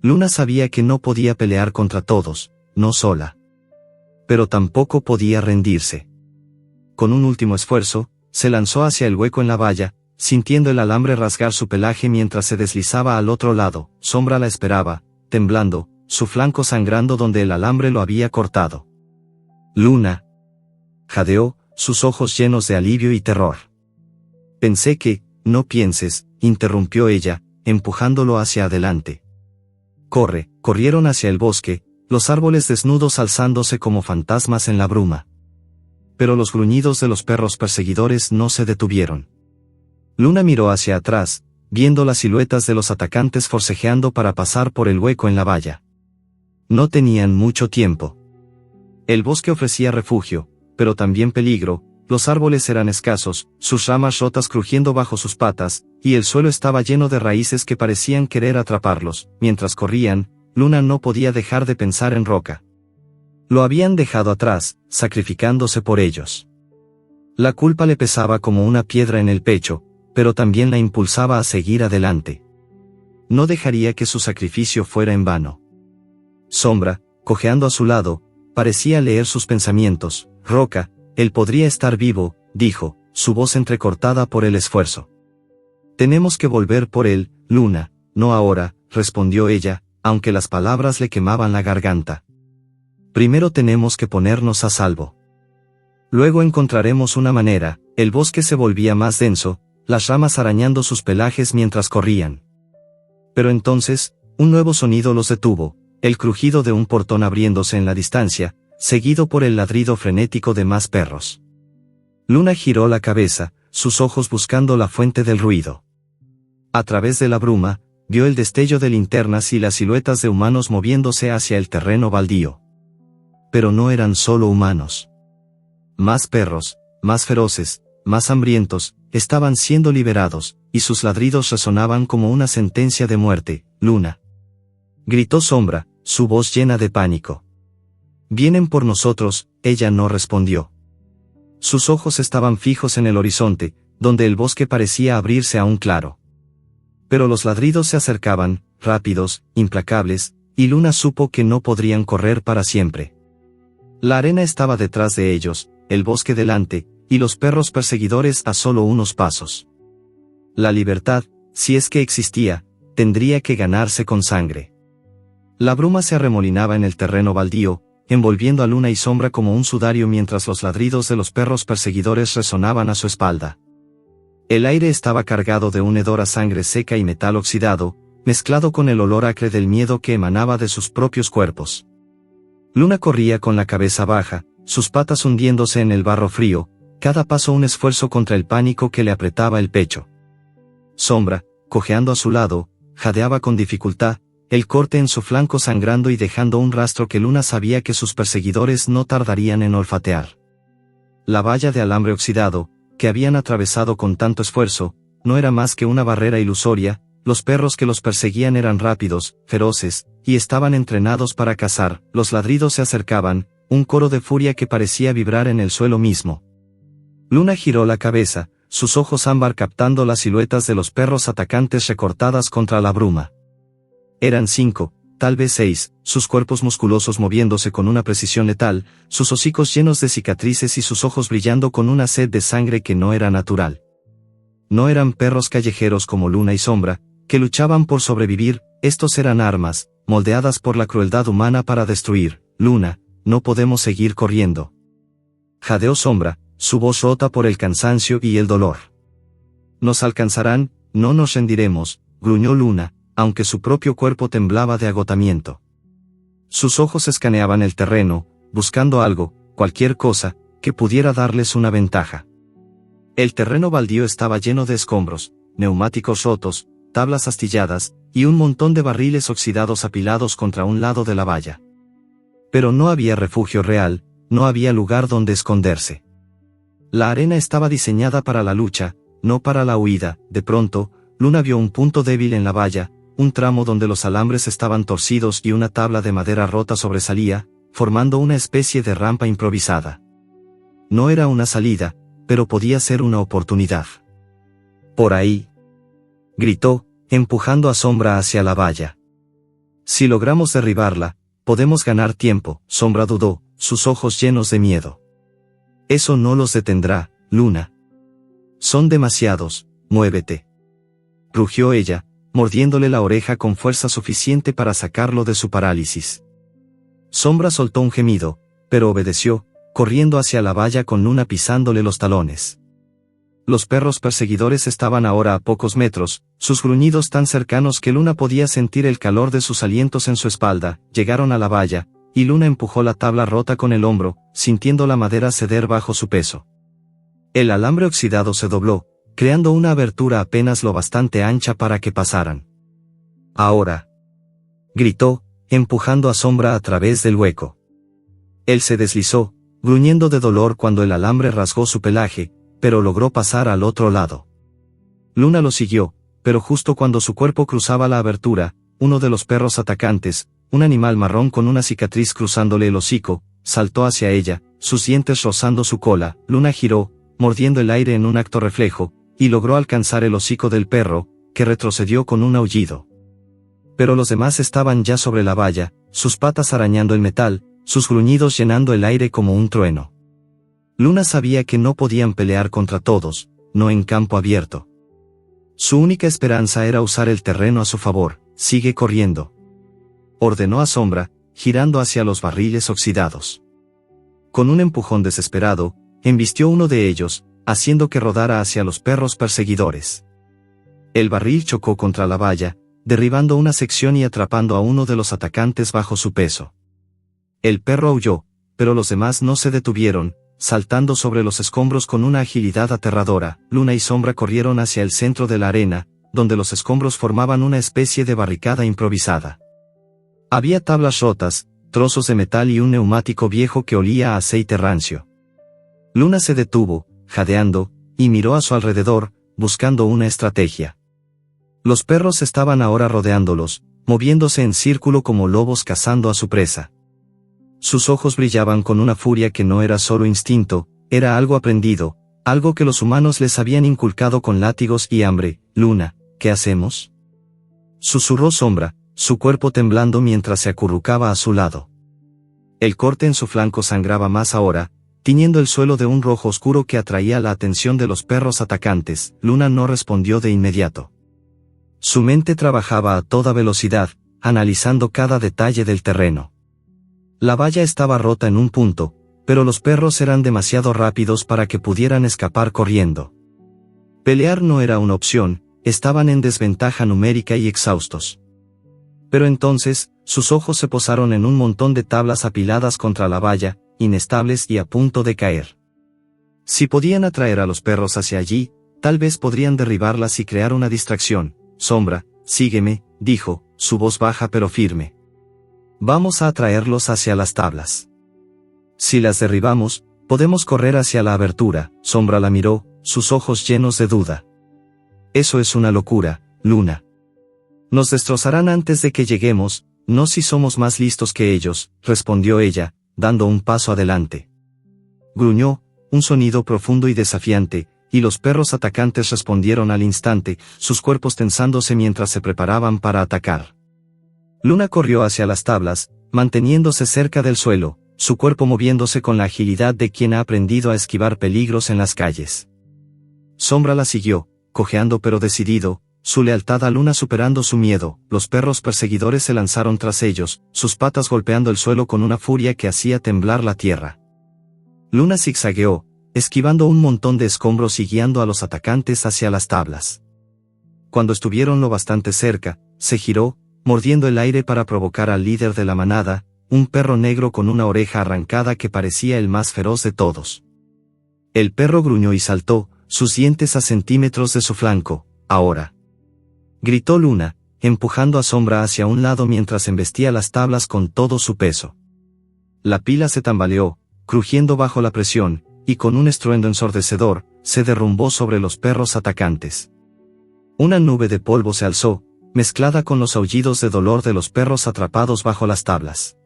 Luna sabía que no podía pelear contra todos, no sola. Pero tampoco podía rendirse. Con un último esfuerzo, se lanzó hacia el hueco en la valla, sintiendo el alambre rasgar su pelaje mientras se deslizaba al otro lado. Sombra la esperaba, temblando, su flanco sangrando donde el alambre lo había cortado. «Luna», jadeó, sus ojos llenos de alivio y terror. «Pensé que». «No pienses», interrumpió ella, empujándolo hacia adelante. «Corre». Corrieron hacia el bosque, los árboles desnudos alzándose como fantasmas en la bruma. Pero los gruñidos de los perros perseguidores no se detuvieron. Luna miró hacia atrás, viendo las siluetas de los atacantes forcejeando para pasar por el hueco en la valla. No tenían mucho tiempo. El bosque ofrecía refugio, pero también peligro. Los árboles eran escasos, sus ramas rotas crujiendo bajo sus patas, y el suelo estaba lleno de raíces que parecían querer atraparlos. Mientras corrían, Luna no podía dejar de pensar en Roca. Lo habían dejado atrás, sacrificándose por ellos. La culpa le pesaba como una piedra en el pecho, pero también la impulsaba a seguir adelante. No dejaría que su sacrificio fuera en vano. Sombra, cojeando a su lado, parecía leer sus pensamientos. «Roca, él podría estar vivo», dijo, su voz entrecortada por el esfuerzo. «Tenemos que volver por él, Luna». «No ahora», respondió ella, aunque las palabras le quemaban la garganta. «Primero tenemos que ponernos a salvo. Luego encontraremos una manera». El bosque se volvía más denso, las ramas arañando sus pelajes mientras corrían. Pero entonces, un nuevo sonido los detuvo, el crujido de un portón abriéndose en la distancia, seguido por el ladrido frenético de más perros. Luna giró la cabeza, sus ojos buscando la fuente del ruido. A través de la bruma, vio el destello de linternas y las siluetas de humanos moviéndose hacia el terreno baldío. Pero no eran solo humanos. Más perros, más feroces, más hambrientos, estaban siendo liberados, y sus ladridos resonaban como una sentencia de muerte. «Luna», gritó Sombra, su voz llena de pánico. «Vienen por nosotros», ella no respondió. Sus ojos estaban fijos en el horizonte, donde el bosque parecía abrirse a un claro. Pero los ladridos se acercaban, rápidos, implacables, y Luna supo que no podrían correr para siempre. La arena estaba detrás de ellos, el bosque delante, y los perros perseguidores a solo unos pasos. La libertad, si es que existía, tendría que ganarse con sangre. La bruma se arremolinaba en el terreno baldío, envolviendo a Luna y Sombra como un sudario mientras los ladridos de los perros perseguidores resonaban a su espalda. El aire estaba cargado de un hedor a sangre seca y metal oxidado, mezclado con el olor acre del miedo que emanaba de sus propios cuerpos. Luna corría con la cabeza baja, sus patas hundiéndose en el barro frío, cada paso un esfuerzo contra el pánico que le apretaba el pecho. Sombra, cojeando a su lado, jadeaba con dificultad, el corte en su flanco sangrando y dejando un rastro que Luna sabía que sus perseguidores no tardarían en olfatear. La valla de alambre oxidado, que habían atravesado con tanto esfuerzo, no era más que una barrera ilusoria. Los perros que los perseguían eran rápidos, feroces, y estaban entrenados para cazar. Los ladridos se acercaban, un coro de furia que parecía vibrar en el suelo mismo. Luna giró la cabeza, sus ojos ámbar captando las siluetas de los perros atacantes recortadas contra la bruma. Eran 5, tal vez 6, sus cuerpos musculosos moviéndose con una precisión letal, sus hocicos llenos de cicatrices y sus ojos brillando con una sed de sangre que no era natural. No eran perros callejeros como Luna y Sombra, que luchaban por sobrevivir, estos eran armas, moldeadas por la crueldad humana para destruir. «Luna, no podemos seguir corriendo», jadeó Sombra, su voz rota por el cansancio y el dolor. «Nos alcanzarán, no nos rendiremos», gruñó Luna, aunque su propio cuerpo temblaba de agotamiento. Sus ojos escaneaban el terreno, buscando algo, cualquier cosa, que pudiera darles una ventaja. El terreno baldío estaba lleno de escombros, neumáticos rotos, tablas astilladas, y un montón de barriles oxidados apilados contra un lado de la valla. Pero no había refugio real, no había lugar donde esconderse. La arena estaba diseñada para la lucha, no para la huida. De pronto, Luna vio un punto débil en la valla, un tramo donde los alambres estaban torcidos y una tabla de madera rota sobresalía, formando una especie de rampa improvisada. No era una salida, pero podía ser una oportunidad. «Por ahí», gritó, empujando a Sombra hacia la valla. «Si logramos derribarla, podemos ganar tiempo». Sombra dudó, sus ojos llenos de miedo. «Eso no los detendrá, Luna. Son demasiados, muévete», rugió ella, mordiéndole la oreja con fuerza suficiente para sacarlo de su parálisis. Sombra soltó un gemido, pero obedeció, corriendo hacia la valla con Luna pisándole los talones. Los perros perseguidores estaban ahora a pocos metros, sus gruñidos tan cercanos que Luna podía sentir el calor de sus alientos en su espalda. Llegaron a la valla, y Luna empujó la tabla rota con el hombro, sintiendo la madera ceder bajo su peso. El alambre oxidado se dobló, creando una abertura apenas lo bastante ancha para que pasaran. «Ahora», gritó, empujando a Sombra a través del hueco. Él se deslizó, gruñendo de dolor cuando el alambre rasgó su pelaje, pero logró pasar al otro lado. Luna lo siguió, pero justo cuando su cuerpo cruzaba la abertura, uno de los perros atacantes, un animal marrón con una cicatriz cruzándole el hocico, saltó hacia ella, sus dientes rozando su cola. Luna giró, mordiendo el aire en un acto reflejo, y logró alcanzar el hocico del perro, que retrocedió con un aullido. Pero los demás estaban ya sobre la valla, sus patas arañando el metal, sus gruñidos llenando el aire como un trueno. Luna sabía que no podían pelear contra todos, no en campo abierto. Su única esperanza era usar el terreno a su favor. «Sigue corriendo», ordenó a Sombra, girando hacia los barriles oxidados. Con un empujón desesperado, embistió uno de ellos, haciendo que rodara hacia los perros perseguidores. El barril chocó contra la valla, derribando una sección y atrapando a uno de los atacantes bajo su peso. El perro aulló, pero los demás no se detuvieron, saltando sobre los escombros con una agilidad aterradora. Luna y Sombra corrieron hacia el centro de la arena, donde los escombros formaban una especie de barricada improvisada. Había tablas rotas, trozos de metal y un neumático viejo que olía a aceite rancio. Luna se detuvo, jadeando, y miró a su alrededor, buscando una estrategia. Los perros estaban ahora rodeándolos, moviéndose en círculo como lobos cazando a su presa. Sus ojos brillaban con una furia que no era solo instinto, era algo aprendido, algo que los humanos les habían inculcado con látigos y hambre. Luna, ¿qué hacemos?, susurró Sombra, su cuerpo temblando mientras se acurrucaba a su lado. El corte en su flanco sangraba más ahora, tiñendo el suelo de un rojo oscuro que atraía la atención de los perros atacantes. Luna no respondió de inmediato. Su mente trabajaba a toda velocidad, analizando cada detalle del terreno. La valla estaba rota en un punto, pero los perros eran demasiado rápidos para que pudieran escapar corriendo. Pelear no era una opción, estaban en desventaja numérica y exhaustos. Pero entonces, sus ojos se posaron en un montón de tablas apiladas contra la valla, inestables y a punto de caer. Si podían atraer a los perros hacia allí, tal vez podrían derribarlas y crear una distracción. Sombra, sígueme, dijo, su voz baja pero firme. Vamos a atraerlos hacia las tablas. Si las derribamos, podemos correr hacia la abertura. Sombra la miró, sus ojos llenos de duda. Eso es una locura, Luna. Nos destrozarán antes de que lleguemos, no si somos más listos que ellos, respondió ella, dando un paso adelante. Gruñó, un sonido profundo y desafiante, y los perros atacantes respondieron al instante, sus cuerpos tensándose mientras se preparaban para atacar. Luna corrió hacia las tablas, manteniéndose cerca del suelo, su cuerpo moviéndose con la agilidad de quien ha aprendido a esquivar peligros en las calles. Sombra la siguió, cojeando pero decidido, su lealtad a Luna superando su miedo. Los perros perseguidores se lanzaron tras ellos, sus patas golpeando el suelo con una furia que hacía temblar la tierra. Luna zigzagueó, esquivando un montón de escombros y guiando a los atacantes hacia las tablas. Cuando estuvieron lo bastante cerca, se giró, mordiendo el aire para provocar al líder de la manada, un perro negro con una oreja arrancada que parecía el más feroz de todos. El perro gruñó y saltó, sus dientes a centímetros de su flanco. Ahora, gritó Luna, empujando a Sombra hacia un lado mientras embestía las tablas con todo su peso. La pila se tambaleó, crujiendo bajo la presión, y con un estruendo ensordecedor, se derrumbó sobre los perros atacantes. Una nube de polvo se alzó, mezclada con los aullidos de dolor de los perros atrapados bajo las tablas.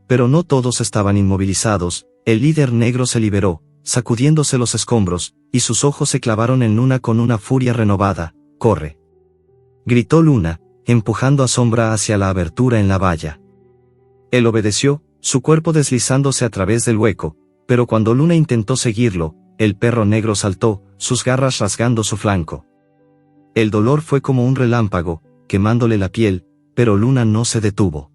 Pero no todos estaban inmovilizados, el líder negro se liberó, sacudiéndose los escombros, y sus ojos se clavaron en Luna con una furia renovada. «¡Corre!», gritó Luna, empujando a Sombra hacia la abertura en la valla. Él obedeció, su cuerpo deslizándose a través del hueco, pero cuando Luna intentó seguirlo, el perro negro saltó, sus garras rasgando su flanco. El dolor fue como un relámpago, quemándole la piel, pero Luna no se detuvo.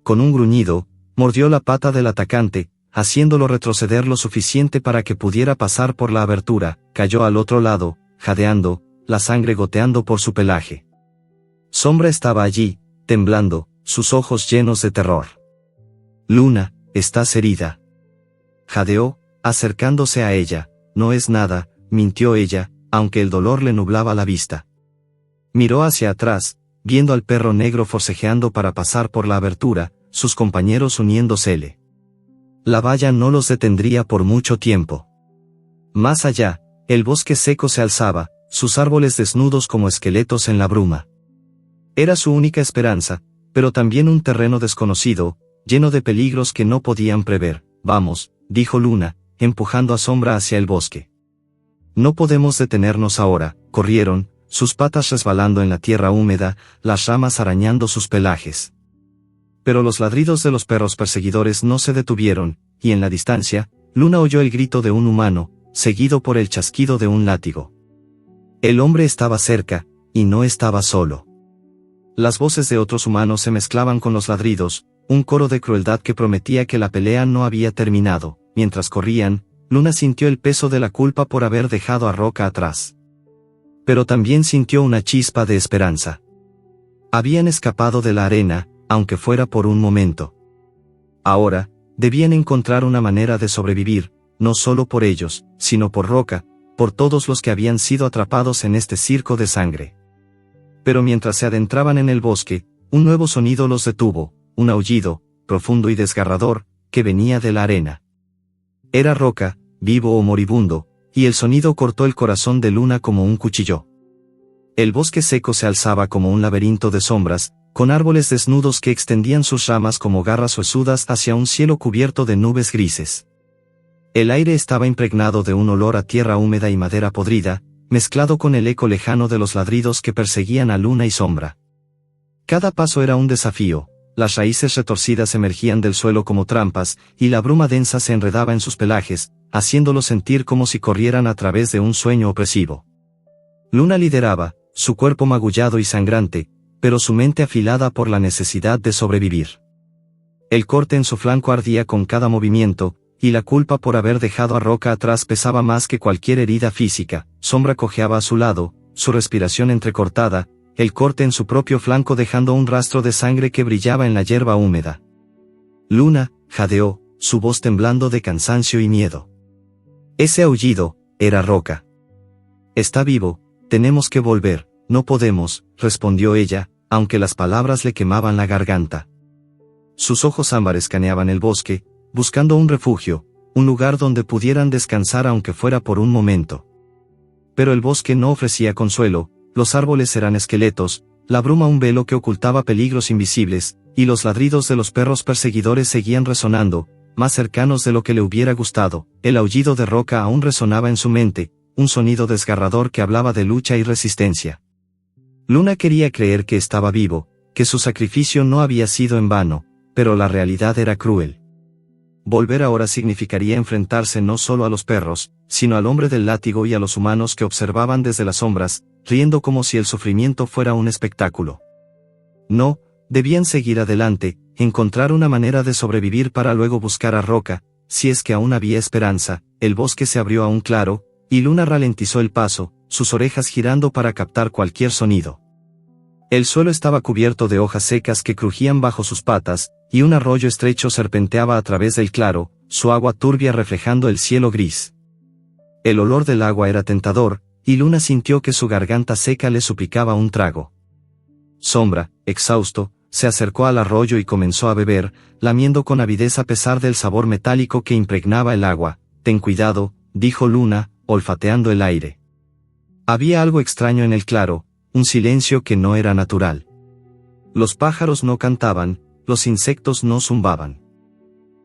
Con un gruñido, mordió la pata del atacante, haciéndolo retroceder lo suficiente para que pudiera pasar por la abertura. Cayó al otro lado, jadeando, la sangre goteando por su pelaje. Sombra estaba allí, temblando, sus ojos llenos de terror. «Luna, estás herida», jadeó, acercándose a ella. «No es nada», mintió ella, aunque el dolor le nublaba la vista. Miró hacia atrás, viendo al perro negro forcejeando para pasar por la abertura, sus compañeros uniéndosele. La valla no los detendría por mucho tiempo. Más allá, el bosque seco se alzaba, sus árboles desnudos como esqueletos en la bruma. Era su única esperanza, pero también un terreno desconocido, lleno de peligros que no podían prever. «Vamos», dijo Luna, empujando a Sombra hacia el bosque. «No podemos detenernos ahora». Corrieron, sus patas resbalando en la tierra húmeda, las ramas arañando sus pelajes. Pero los ladridos de los perros perseguidores no se detuvieron, y en la distancia, Luna oyó el grito de un humano, seguido por el chasquido de un látigo. El hombre estaba cerca, y no estaba solo. Las voces de otros humanos se mezclaban con los ladridos, un coro de crueldad que prometía que la pelea no había terminado. Mientras corrían, Luna sintió el peso de la culpa por haber dejado a Roca atrás. Pero también sintió una chispa de esperanza. Habían escapado de la arena, aunque fuera por un momento. Ahora, debían encontrar una manera de sobrevivir, no solo por ellos, sino por Roca, por todos los que habían sido atrapados en este circo de sangre. Pero mientras se adentraban en el bosque, un nuevo sonido los detuvo, un aullido, profundo y desgarrador, que venía de la arena. Era Roca, vivo o moribundo, y el sonido cortó el corazón de Luna como un cuchillo. El bosque seco se alzaba como un laberinto de sombras, con árboles desnudos que extendían sus ramas como garras huesudas hacia un cielo cubierto de nubes grises. El aire estaba impregnado de un olor a tierra húmeda y madera podrida, mezclado con el eco lejano de los ladridos que perseguían a Luna y Sombra. Cada paso era un desafío, las raíces retorcidas emergían del suelo como trampas, y la bruma densa se enredaba en sus pelajes, haciéndolos sentir como si corrieran a través de un sueño opresivo. Luna lideraba, su cuerpo magullado y sangrante, pero su mente afilada por la necesidad de sobrevivir. El corte en su flanco ardía con cada movimiento, y la culpa por haber dejado a Roca atrás pesaba más que cualquier herida física. Sombra cojeaba a su lado, su respiración entrecortada, el corte en su propio flanco dejando un rastro de sangre que brillaba en la hierba húmeda. Luna, jadeó, su voz temblando de cansancio y miedo. Ese aullido, era Roca. Está vivo, tenemos que volver, no podemos, respondió ella, aunque las palabras le quemaban la garganta. Sus ojos ámbar escaneaban el bosque, buscando un refugio, un lugar donde pudieran descansar aunque fuera por un momento. Pero el bosque no ofrecía consuelo, los árboles eran esqueletos, la bruma un velo que ocultaba peligros invisibles, y los ladridos de los perros perseguidores seguían resonando, más cercanos de lo que le hubiera gustado. El aullido de Roca aún resonaba en su mente, un sonido desgarrador que hablaba de lucha y resistencia. Luna quería creer que estaba vivo, que su sacrificio no había sido en vano, pero la realidad era cruel. Volver ahora significaría enfrentarse no solo a los perros, sino al hombre del látigo y a los humanos que observaban desde las sombras, riendo como si el sufrimiento fuera un espectáculo. No, debían seguir adelante, encontrar una manera de sobrevivir para luego buscar a Roca, si es que aún había esperanza. El bosque se abrió a un claro, y Luna ralentizó el paso, sus orejas girando para captar cualquier sonido. El suelo estaba cubierto de hojas secas que crujían bajo sus patas, y un arroyo estrecho serpenteaba a través del claro, su agua turbia reflejando el cielo gris. El olor del agua era tentador, y Luna sintió que su garganta seca le suplicaba un trago. Sombra, exhausto, se acercó al arroyo y comenzó a beber, lamiendo con avidez a pesar del sabor metálico que impregnaba el agua. Ten cuidado, dijo Luna, olfateando el aire. Había algo extraño en el claro, un silencio que no era natural. Los pájaros no cantaban, los insectos no zumbaban.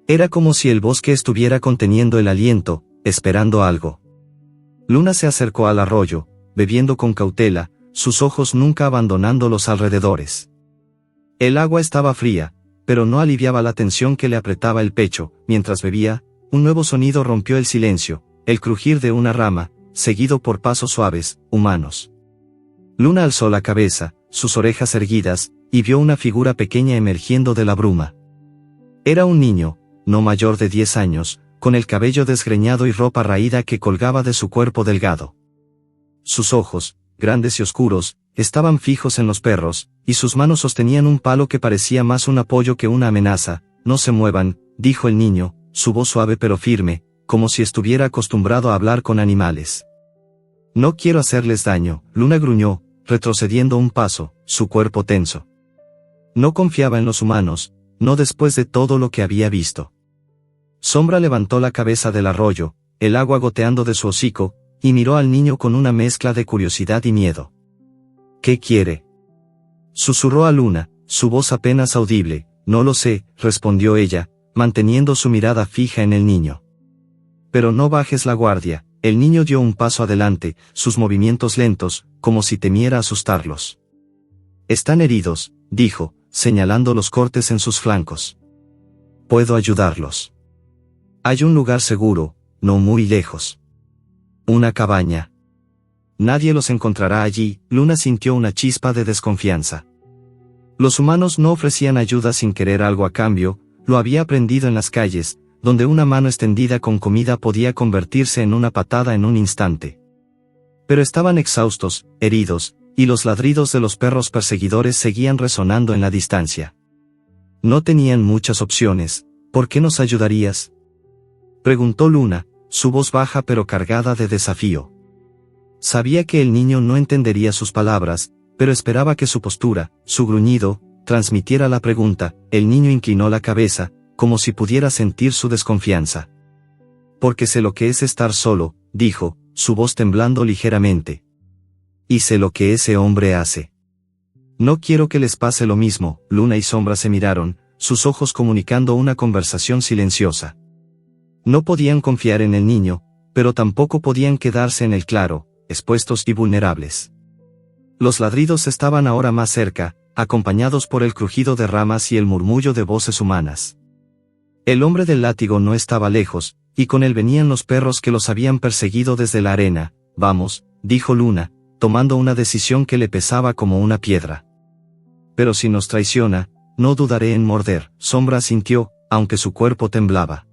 Era como si el bosque estuviera conteniendo el aliento, esperando algo. Luna se acercó al arroyo, bebiendo con cautela, sus ojos nunca abandonando los alrededores. El agua estaba fría, pero no aliviaba la tensión que le apretaba el pecho. Mientras bebía, un nuevo sonido rompió el silencio, el crujir de una rama, seguido por pasos suaves, humanos. Luna alzó la cabeza, sus orejas erguidas, y vio una figura pequeña emergiendo de la bruma. Era un niño, no mayor de 10 años, con el cabello desgreñado y ropa raída que colgaba de su cuerpo delgado. Sus ojos, grandes y oscuros, estaban fijos en los perros, y sus manos sostenían un palo que parecía más un apoyo que una amenaza. No se muevan, dijo el niño, su voz suave pero firme, como si estuviera acostumbrado a hablar con animales. No quiero hacerles daño, Luna gruñó, retrocediendo un paso, su cuerpo tenso. No confiaba en los humanos, no después de todo lo que había visto. Sombra levantó la cabeza del arroyo, el agua goteando de su hocico, y miró al niño con una mezcla de curiosidad y miedo. ¿Qué quiere?, susurró a Luna, su voz apenas audible. No lo sé, respondió ella, manteniendo su mirada fija en el niño. Pero no bajes la guardia. El niño dio un paso adelante, sus movimientos lentos, como si temiera asustarlos. Están heridos, dijo, señalando los cortes en sus flancos. Puedo ayudarlos. Hay un lugar seguro, no muy lejos. Una cabaña. Nadie los encontrará allí. Luna sintió una chispa de desconfianza. Los humanos no ofrecían ayuda sin querer algo a cambio, lo había aprendido en las calles, donde una mano extendida con comida podía convertirse en una patada en un instante. Pero estaban exhaustos, heridos, y los ladridos de los perros perseguidores seguían resonando en la distancia. No tenían muchas opciones. ¿Por qué nos ayudarías?, preguntó Luna, su voz baja pero cargada de desafío. Sabía que el niño no entendería sus palabras, pero esperaba que su postura, su gruñido, transmitiera la pregunta. El niño inclinó la cabeza, como si pudiera sentir su desconfianza. Porque sé lo que es estar solo, dijo, su voz temblando ligeramente. Y sé lo que ese hombre hace. No quiero que les pase lo mismo. Luna y Sombra se miraron, sus ojos comunicando una conversación silenciosa. No podían confiar en el niño, pero tampoco podían quedarse en el claro, expuestos y vulnerables. Los ladridos estaban ahora más cerca, acompañados por el crujido de ramas y el murmullo de voces humanas. El hombre del látigo no estaba lejos, y con él venían los perros que los habían perseguido desde la arena. Vamos, dijo Luna, tomando una decisión que le pesaba como una piedra. Pero si nos traiciona, no dudaré en morder. Sombra asintió, aunque su cuerpo temblaba.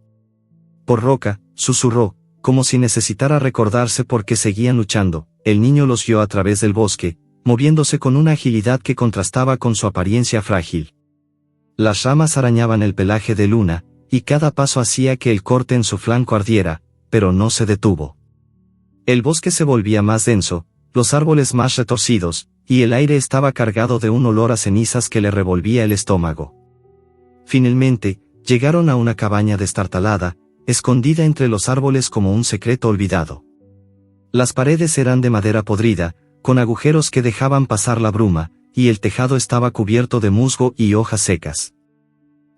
Por Roca, susurró, como si necesitara recordarse por qué seguían luchando. El niño los vio a través del bosque, moviéndose con una agilidad que contrastaba con su apariencia frágil. Las ramas arañaban el pelaje de Luna, y cada paso hacía que el corte en su flanco ardiera, pero no se detuvo. El bosque se volvía más denso, los árboles más retorcidos, y el aire estaba cargado de un olor a cenizas que le revolvía el estómago. Finalmente, llegaron a una cabaña destartalada, escondida entre los árboles como un secreto olvidado. Las paredes eran de madera podrida, con agujeros que dejaban pasar la bruma, y el tejado estaba cubierto de musgo y hojas secas.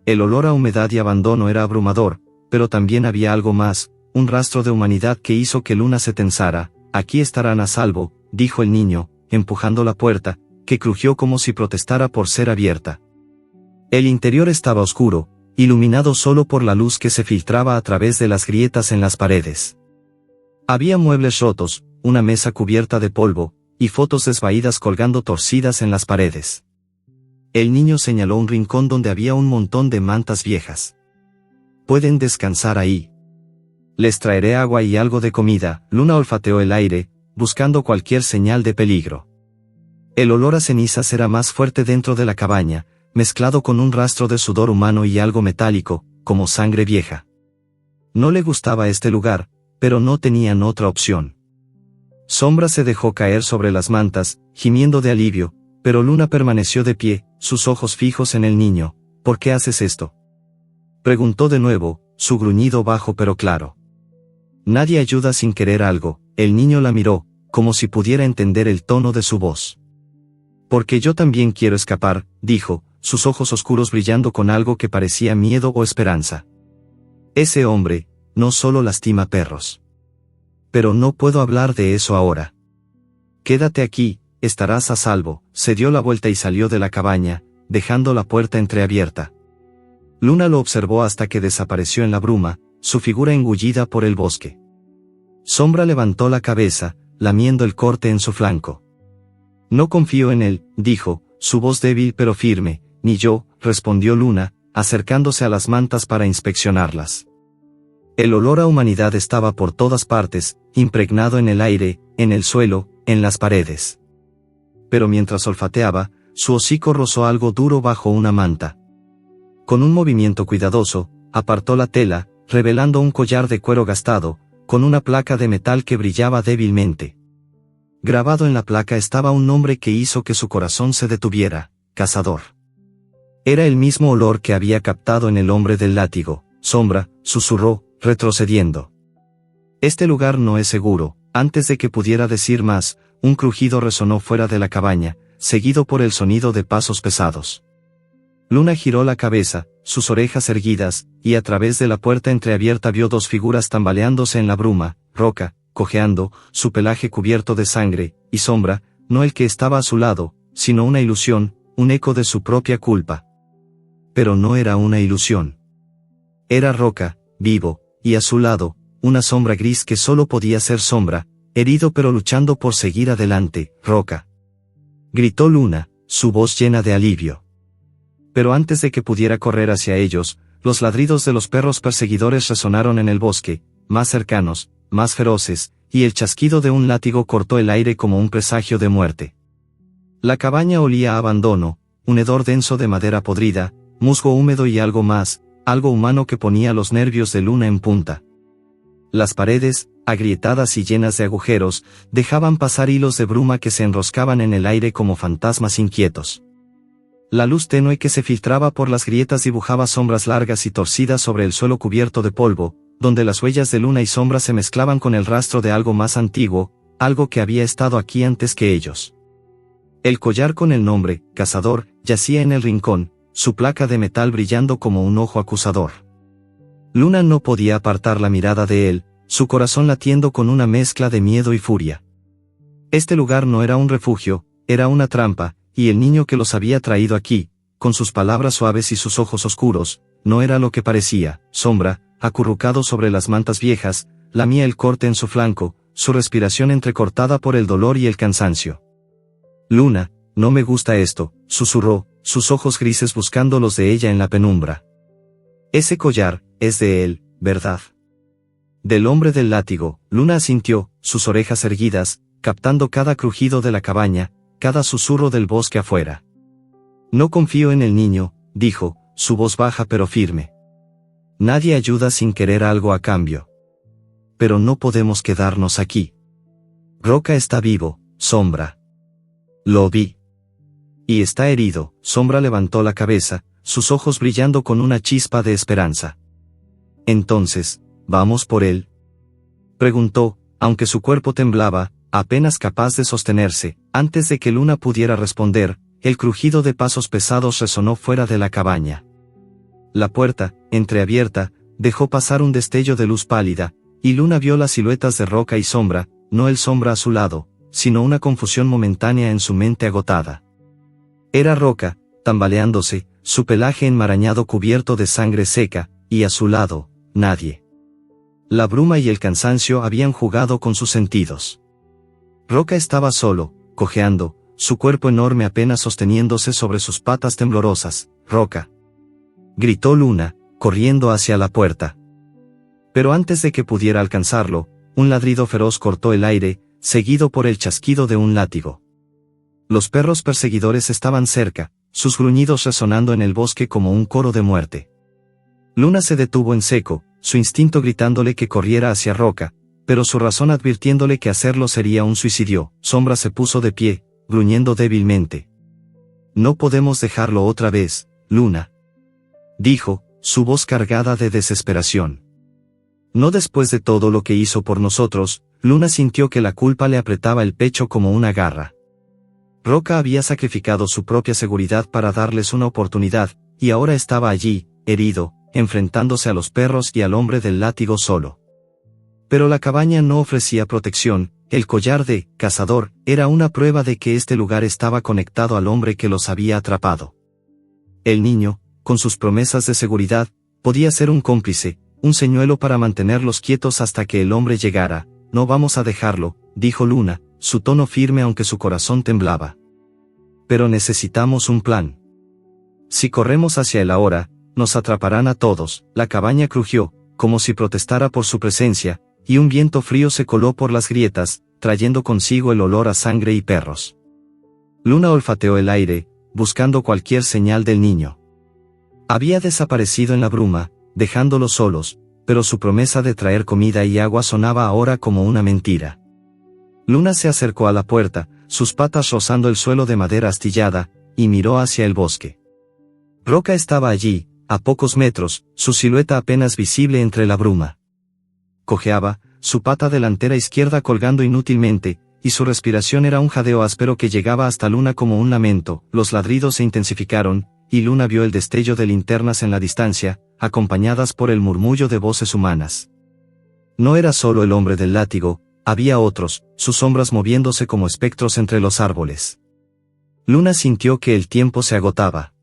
El olor a humedad y abandono era abrumador, pero también había algo más, un rastro de humanidad que hizo que Luna se tensara. Aquí estarán a salvo, dijo el niño, empujando la puerta, que crujió como si protestara por ser abierta. El interior estaba oscuro, iluminado solo por la luz que se filtraba a través de las grietas en las paredes. Había muebles rotos, una mesa cubierta de polvo, y fotos desvaídas colgando torcidas en las paredes. El niño señaló un rincón donde había un montón de mantas viejas. Pueden descansar ahí. Les traeré agua y algo de comida. Luna olfateó el aire, buscando cualquier señal de peligro. El olor a cenizas era más fuerte dentro de la cabaña, mezclado con un rastro de sudor humano y algo metálico, como sangre vieja. No le gustaba este lugar, pero no tenían otra opción. Sombra se dejó caer sobre las mantas, gimiendo de alivio, pero Luna permaneció de pie, sus ojos fijos en el niño. ¿Por qué haces esto?, preguntó de nuevo, su gruñido bajo pero claro. Nadie ayuda sin querer algo. El niño la miró, como si pudiera entender el tono de su voz. Porque yo también quiero escapar, dijo, sus ojos oscuros brillando con algo que parecía miedo o esperanza. Ese hombre, no solo lastima perros. Pero no puedo hablar de eso ahora. Quédate aquí, estarás a salvo. Se dio la vuelta y salió de la cabaña, dejando la puerta entreabierta. Luna lo observó hasta que desapareció en la bruma, su figura engullida por el bosque. Sombra levantó la cabeza, lamiendo el corte en su flanco. No confío en él, dijo, su voz débil pero firme. Ni yo, respondió Luna, acercándose a las mantas para inspeccionarlas. El olor a humanidad estaba por todas partes, impregnado en el aire, en el suelo, en las paredes. Pero mientras olfateaba, su hocico rozó algo duro bajo una manta. Con un movimiento cuidadoso, apartó la tela, revelando un collar de cuero gastado, con una placa de metal que brillaba débilmente. Grabado en la placa estaba un nombre que hizo que su corazón se detuviera: Cazador. Era el mismo olor que había captado en el hombre del látigo. Sombra, susurró, retrocediendo. Este lugar no es seguro. Antes de que pudiera decir más, un crujido resonó fuera de la cabaña, seguido por el sonido de pasos pesados. Luna giró la cabeza, sus orejas erguidas, y a través de la puerta entreabierta vio dos figuras tambaleándose en la bruma: Roca, cojeando, su pelaje cubierto de sangre, y Sombra, no el que estaba a su lado, sino una ilusión, un eco de su propia culpa. Pero no era una ilusión. Era Roca, vivo, y a su lado, una sombra gris que solo podía ser Sombra, herido pero luchando por seguir adelante. Roca, gritó Luna, su voz llena de alivio. Pero antes de que pudiera correr hacia ellos, los ladridos de los perros perseguidores resonaron en el bosque, más cercanos, más feroces, y el chasquido de un látigo cortó el aire como un presagio de muerte. La cabaña olía a abandono, un hedor denso de madera podrida, musgo húmedo y algo más, algo humano que ponía los nervios de Luna en punta. Las paredes, agrietadas y llenas de agujeros, dejaban pasar hilos de bruma que se enroscaban en el aire como fantasmas inquietos. La luz tenue que se filtraba por las grietas dibujaba sombras largas y torcidas sobre el suelo cubierto de polvo, donde las huellas de luna y sombra se mezclaban con el rastro de algo más antiguo, algo que había estado aquí antes que ellos. El collar con el nombre, Cazador, yacía en el rincón, su placa de metal brillando como un ojo acusador. Luna no podía apartar la mirada de él, su corazón latiendo con una mezcla de miedo y furia. Este lugar no era un refugio, era una trampa, y el niño que los había traído aquí, con sus palabras suaves y sus ojos oscuros, no era lo que parecía. Sombra, acurrucado sobre las mantas viejas, lamía el corte en su flanco, su respiración entrecortada por el dolor y el cansancio. Luna, no me gusta esto, susurró, sus ojos grises buscando los de ella en la penumbra. Ese collar, es de él, ¿verdad? Del hombre del látigo. Luna asintió, sus orejas erguidas, captando cada crujido de la cabaña, cada susurro del bosque afuera. No confío en el niño, dijo, su voz baja pero firme. Nadie ayuda sin querer algo a cambio. Pero no podemos quedarnos aquí. Roca está vivo, Sombra. Lo vi. Y está herido. Sombra levantó la cabeza, sus ojos brillando con una chispa de esperanza. Entonces, ¿vamos por él?, preguntó, aunque su cuerpo temblaba, apenas capaz de sostenerse. Antes de que Luna pudiera responder, el crujido de pasos pesados resonó fuera de la cabaña. La puerta, entreabierta, dejó pasar un destello de luz pálida, y Luna vio las siluetas de Roca y Sombra, no el Sombra a su lado, sino una confusión momentánea en su mente agotada. Era Roca, tambaleándose, su pelaje enmarañado cubierto de sangre seca, y a su lado, nadie. La bruma y el cansancio habían jugado con sus sentidos. Roca estaba solo, cojeando, su cuerpo enorme apenas sosteniéndose sobre sus patas temblorosas. «Roca», gritó Luna, corriendo hacia la puerta. Pero antes de que pudiera alcanzarlo, un ladrido feroz cortó el aire, seguido por el chasquido de un látigo. Los perros perseguidores estaban cerca, sus gruñidos resonando en el bosque como un coro de muerte. Luna se detuvo en seco, su instinto gritándole que corriera hacia Roca, pero su razón advirtiéndole que hacerlo sería un suicidio. Sombra se puso de pie, gruñendo débilmente. «No podemos dejarlo otra vez, Luna», dijo, su voz cargada de desesperación. No después de todo lo que hizo por nosotros. Luna sintió que la culpa le apretaba el pecho como una garra. Roca había sacrificado su propia seguridad para darles una oportunidad, y ahora estaba allí, herido, enfrentándose a los perros y al hombre del látigo solo. Pero la cabaña no ofrecía protección. El collar de Cazador era una prueba de que este lugar estaba conectado al hombre que los había atrapado. El niño, con sus promesas de seguridad, podía ser un cómplice, un señuelo para mantenerlos quietos hasta que el hombre llegara. «No vamos a dejarlo», dijo Luna, su tono firme aunque su corazón temblaba. «Pero necesitamos un plan. Si corremos hacia él ahora, nos atraparán a todos». La cabaña crujió, como si protestara por su presencia, y un viento frío se coló por las grietas, trayendo consigo el olor a sangre y perros. Luna olfateó el aire, buscando cualquier señal del niño. Había desaparecido en la bruma, dejándolos solos, pero su promesa de traer comida y agua sonaba ahora como una mentira. Luna se acercó a la puerta, sus patas rozando el suelo de madera astillada, y miró hacia el bosque. Roca estaba allí, a pocos metros, su silueta apenas visible entre la bruma. Cojeaba, su pata delantera izquierda colgando inútilmente, y su respiración era un jadeo áspero que llegaba hasta Luna como un lamento. Los ladridos se intensificaron, y Luna vio el destello de linternas en la distancia, acompañadas por el murmullo de voces humanas. No era solo el hombre del látigo, había otros, sus sombras moviéndose como espectros entre los árboles. Luna sintió que el tiempo se agotaba.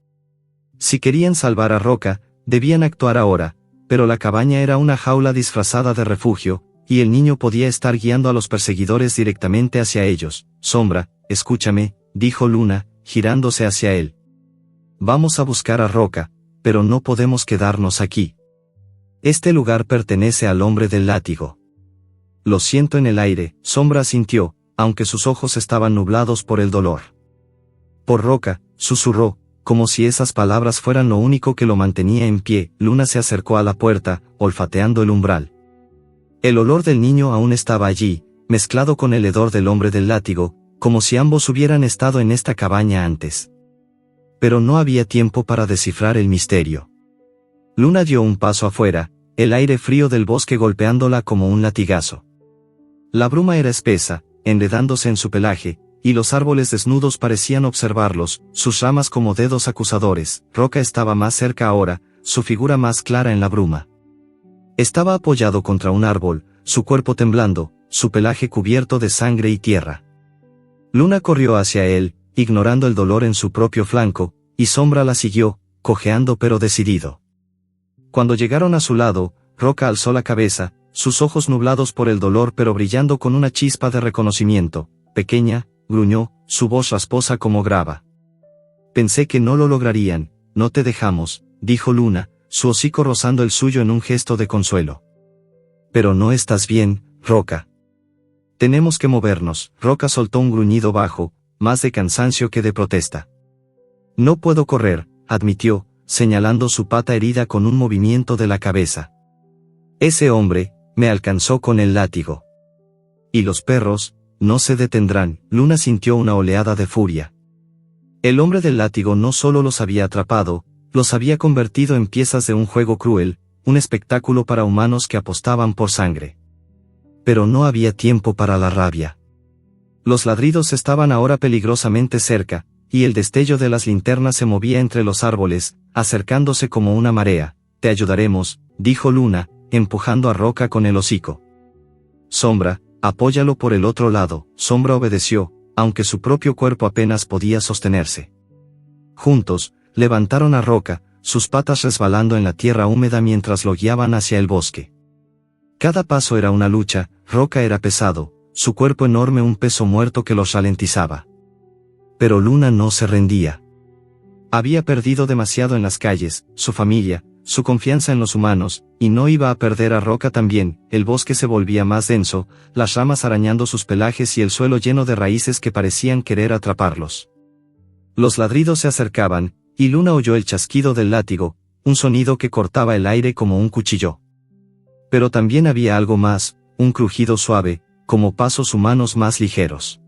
Si querían salvar a Roca, debían actuar ahora, pero la cabaña era una jaula disfrazada de refugio, y el niño podía estar guiando a los perseguidores directamente hacia ellos. «Sombra, escúchame», dijo Luna, girándose hacia él. «Vamos a buscar a Roca, pero no podemos quedarnos aquí. Este lugar pertenece al hombre del látigo». «Lo siento» en el aire. Sombra asintió, aunque sus ojos estaban nublados por el dolor. Por Roca, susurró, como si esas palabras fueran lo único que lo mantenía en pie. Luna se acercó a la puerta, olfateando el umbral. El olor del niño aún estaba allí, mezclado con el hedor del hombre del látigo, como si ambos hubieran estado en esta cabaña antes. Pero no había tiempo para descifrar el misterio. Luna dio un paso afuera, el aire frío del bosque golpeándola como un latigazo. La bruma era espesa, enredándose en su pelaje, y los árboles desnudos parecían observarlos, sus ramas como dedos acusadores. Roca estaba más cerca ahora, su figura más clara en la bruma. Estaba apoyado contra un árbol, su cuerpo temblando, su pelaje cubierto de sangre y tierra. Luna corrió hacia él, ignorando el dolor en su propio flanco, y Sombra la siguió, cojeando pero decidido. Cuando llegaron a su lado, Roca alzó la cabeza, sus ojos nublados por el dolor pero brillando con una chispa de reconocimiento. Pequeña, gruñó, su voz rasposa como grava. Pensé que no lo lograrían, no te dejamos, dijo Luna, su hocico rozando el suyo en un gesto de consuelo. Pero no estás bien, Roca. Tenemos que movernos. Roca soltó un gruñido bajo, más de cansancio que de protesta. No puedo correr, admitió, señalando su pata herida con un movimiento de la cabeza. Ese hombre, me alcanzó con el látigo. Y los perros, no se detendrán. Luna sintió una oleada de furia. El hombre del látigo no solo los había atrapado, los había convertido en piezas de un juego cruel, un espectáculo para humanos que apostaban por sangre. Pero no había tiempo para la rabia. Los ladridos estaban ahora peligrosamente cerca, y el destello de las linternas se movía entre los árboles, acercándose como una marea. Te ayudaremos, dijo Luna, empujando a Roca con el hocico. Sombra, apóyalo por el otro lado. Sombra obedeció, aunque su propio cuerpo apenas podía sostenerse. Juntos, levantaron a Roca, sus patas resbalando en la tierra húmeda mientras lo guiaban hacia el bosque. Cada paso era una lucha. Roca era pesado, su cuerpo enorme un peso muerto que los ralentizaba. Pero Luna no se rendía. Había perdido demasiado en las calles, su familia, su confianza en los humanos, y no iba a perder a Roca también. El bosque se volvía más denso, las ramas arañando sus pelajes y el suelo lleno de raíces que parecían querer atraparlos. Los ladridos se acercaban, y Luna oyó el chasquido del látigo, un sonido que cortaba el aire como un cuchillo. Pero también había algo más, un crujido suave, como pasos humanos más ligeros.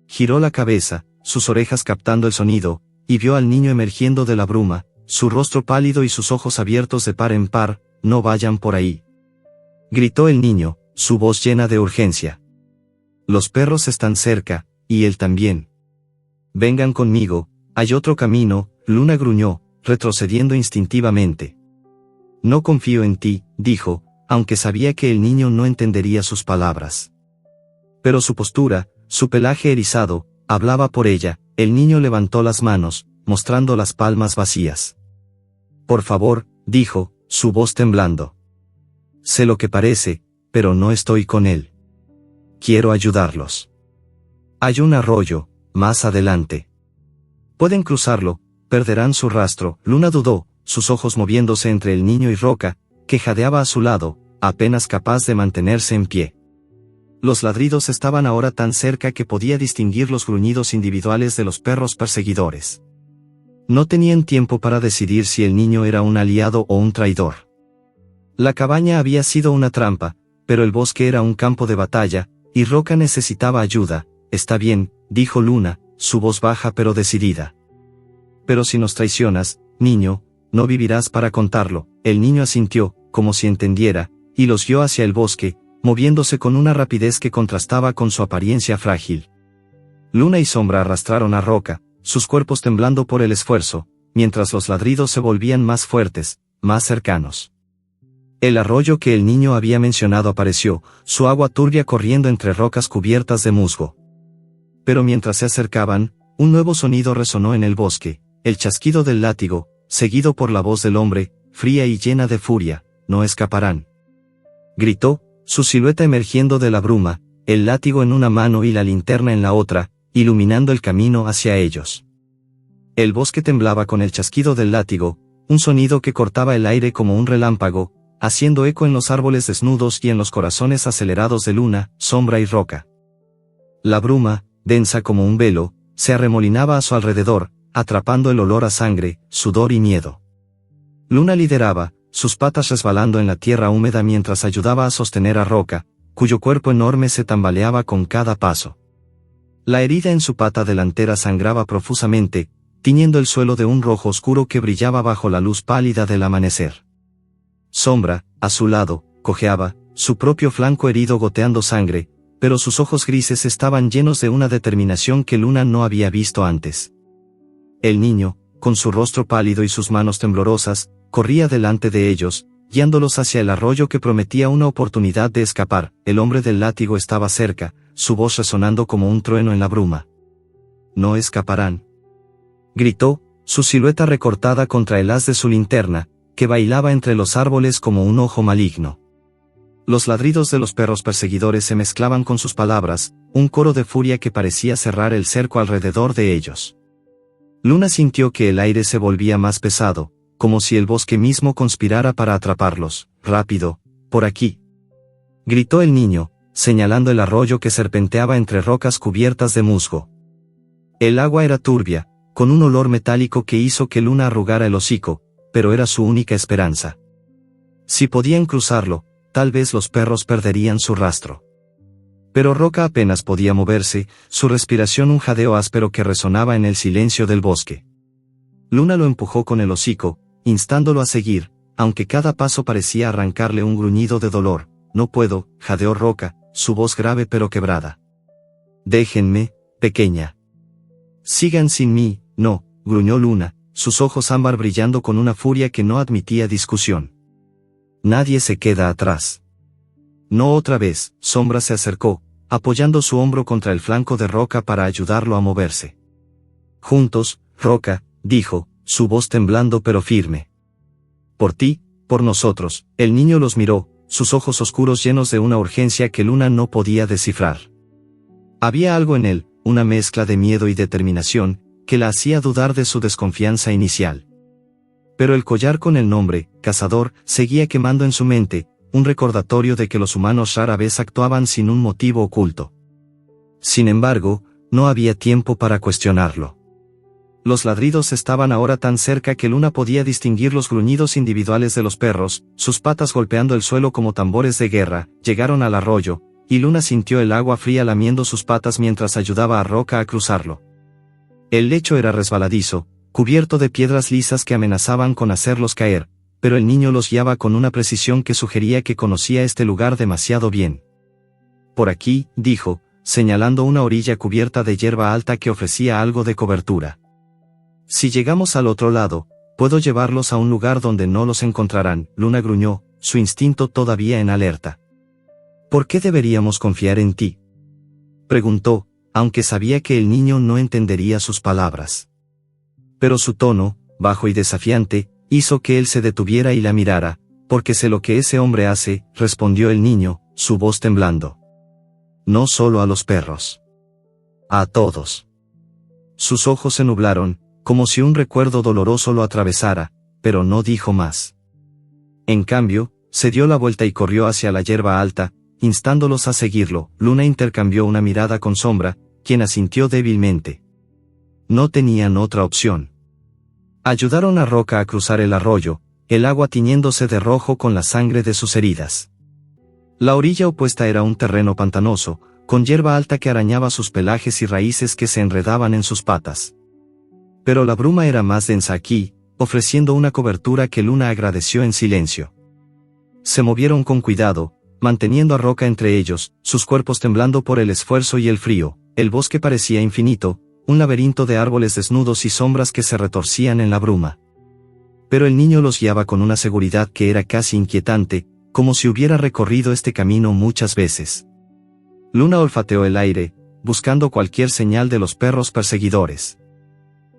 Giró la cabeza, sus orejas captando el sonido, y vio al niño emergiendo de la bruma, su rostro pálido y sus ojos abiertos de par en par. No vayan por ahí, gritó el niño, su voz llena de urgencia. Los perros están cerca, y él también. Vengan conmigo, hay otro camino. Luna gruñó, retrocediendo instintivamente. No confío en ti, dijo, aunque sabía que el niño no entendería sus palabras. Pero su postura, su pelaje erizado, hablaba por ella. El niño levantó las manos, mostrando las palmas vacías. Por favor, dijo, su voz temblando. Sé lo que parece, pero no estoy con él. Quiero ayudarlos. Hay un arroyo, más adelante. Pueden cruzarlo, perderán su rastro. Luna dudó, sus ojos moviéndose entre el niño y Roca, que jadeaba a su lado, apenas capaz de mantenerse en pie. Los ladridos estaban ahora tan cerca que podía distinguir los gruñidos individuales de los perros perseguidores. No tenían tiempo para decidir si el niño era un aliado o un traidor. La cabaña había sido una trampa, pero el bosque era un campo de batalla, y Roca necesitaba ayuda. Está bien, dijo Luna, su voz baja pero decidida. Pero si nos traicionas, niño, no vivirás para contarlo. El niño asintió, como si entendiera, y los guió hacia el bosque, moviéndose con una rapidez que contrastaba con su apariencia frágil. Luna y Sombra arrastraron a Roca, sus cuerpos temblando por el esfuerzo, mientras los ladridos se volvían más fuertes, más cercanos. El arroyo que el niño había mencionado apareció, su agua turbia corriendo entre rocas cubiertas de musgo. Pero mientras se acercaban, un nuevo sonido resonó en el bosque, el chasquido del látigo, seguido por la voz del hombre, fría y llena de furia. No escaparán, gritó, su silueta emergiendo de la bruma, el látigo en una mano y la linterna en la otra, iluminando el camino hacia ellos. El bosque temblaba con el chasquido del látigo, un sonido que cortaba el aire como un relámpago, haciendo eco en los árboles desnudos y en los corazones acelerados de Luna, Sombra y Roca. La bruma, densa como un velo, se arremolinaba a su alrededor, atrapando el olor a sangre, sudor y miedo. Luna lideraba, sus patas resbalando en la tierra húmeda mientras ayudaba a sostener a Roca, cuyo cuerpo enorme se tambaleaba con cada paso. La herida en su pata delantera sangraba profusamente, tiñendo el suelo de un rojo oscuro que brillaba bajo la luz pálida del amanecer. Sombra, a su lado, cojeaba, su propio flanco herido goteando sangre, pero sus ojos grises estaban llenos de una determinación que Luna no había visto antes. El niño, con su rostro pálido y sus manos temblorosas, corría delante de ellos, guiándolos hacia el arroyo que prometía una oportunidad de escapar. El hombre del látigo estaba cerca, su voz resonando como un trueno en la bruma. «No escaparán», gritó, su silueta recortada contra el haz de su linterna, que bailaba entre los árboles como un ojo maligno. Los ladridos de los perros perseguidores se mezclaban con sus palabras, un coro de furia que parecía cerrar el cerco alrededor de ellos. Luna sintió que el aire se volvía más pesado, como si el bosque mismo conspirara para atraparlos. «Rápido, por aquí», gritó el niño, señalando el arroyo que serpenteaba entre rocas cubiertas de musgo. El agua era turbia, con un olor metálico que hizo que Luna arrugara el hocico, pero era su única esperanza. Si podían cruzarlo, tal vez los perros perderían su rastro. Pero Roca apenas podía moverse, su respiración un jadeo áspero que resonaba en el silencio del bosque. Luna lo empujó con el hocico, instándolo a seguir, aunque cada paso parecía arrancarle un gruñido de dolor. «No puedo», jadeó Roca, su voz grave pero quebrada. «Déjenme, pequeña». «Sigan sin mí». «No», gruñó Luna, sus ojos ámbar brillando con una furia que no admitía discusión. «Nadie se queda atrás». «No otra vez». Sombra se acercó, apoyando su hombro contra el flanco de Roca para ayudarlo a moverse. «Juntos, Roca», dijo, su voz temblando pero firme. «Por ti, por nosotros». El niño los miró, sus ojos oscuros llenos de una urgencia que Luna no podía descifrar. Había algo en él, una mezcla de miedo y determinación, que la hacía dudar de su desconfianza inicial. Pero el collar con el nombre, Cazador, seguía quemando en su mente, un recordatorio de que los humanos rara vez actuaban sin un motivo oculto. Sin embargo, no había tiempo para cuestionarlo. Los ladridos estaban ahora tan cerca que Luna podía distinguir los gruñidos individuales de los perros, sus patas golpeando el suelo como tambores de guerra. Llegaron al arroyo, y Luna sintió el agua fría lamiendo sus patas mientras ayudaba a Roca a cruzarlo. El lecho era resbaladizo, cubierto de piedras lisas que amenazaban con hacerlos caer, pero el niño los guiaba con una precisión que sugería que conocía este lugar demasiado bien. «Por aquí», dijo, señalando una orilla cubierta de hierba alta que ofrecía algo de cobertura. «Si llegamos al otro lado, puedo llevarlos a un lugar donde no los encontrarán». Luna gruñó, su instinto todavía en alerta. «¿Por qué deberíamos confiar en ti?», preguntó, aunque sabía que el niño no entendería sus palabras. Pero su tono, bajo y desafiante, hizo que él se detuviera y la mirara. «Porque sé lo que ese hombre hace», respondió el niño, su voz temblando. «No solo a los perros. A todos». Sus ojos se nublaron, como si un recuerdo doloroso lo atravesara, pero no dijo más. En cambio, se dio la vuelta y corrió hacia la hierba alta, instándolos a seguirlo. Luna intercambió una mirada con Sombra, quien asintió débilmente. No tenían otra opción. Ayudaron a Roca a cruzar el arroyo, el agua tiñéndose de rojo con la sangre de sus heridas. La orilla opuesta era un terreno pantanoso, con hierba alta que arañaba sus pelajes y raíces que se enredaban en sus patas. Pero la bruma era más densa aquí, ofreciendo una cobertura que Luna agradeció en silencio. Se movieron con cuidado, manteniendo a Roca entre ellos, sus cuerpos temblando por el esfuerzo y el frío. El bosque parecía infinito, un laberinto de árboles desnudos y sombras que se retorcían en la bruma. Pero el niño los guiaba con una seguridad que era casi inquietante, como si hubiera recorrido este camino muchas veces. Luna olfateó el aire, buscando cualquier señal de los perros perseguidores.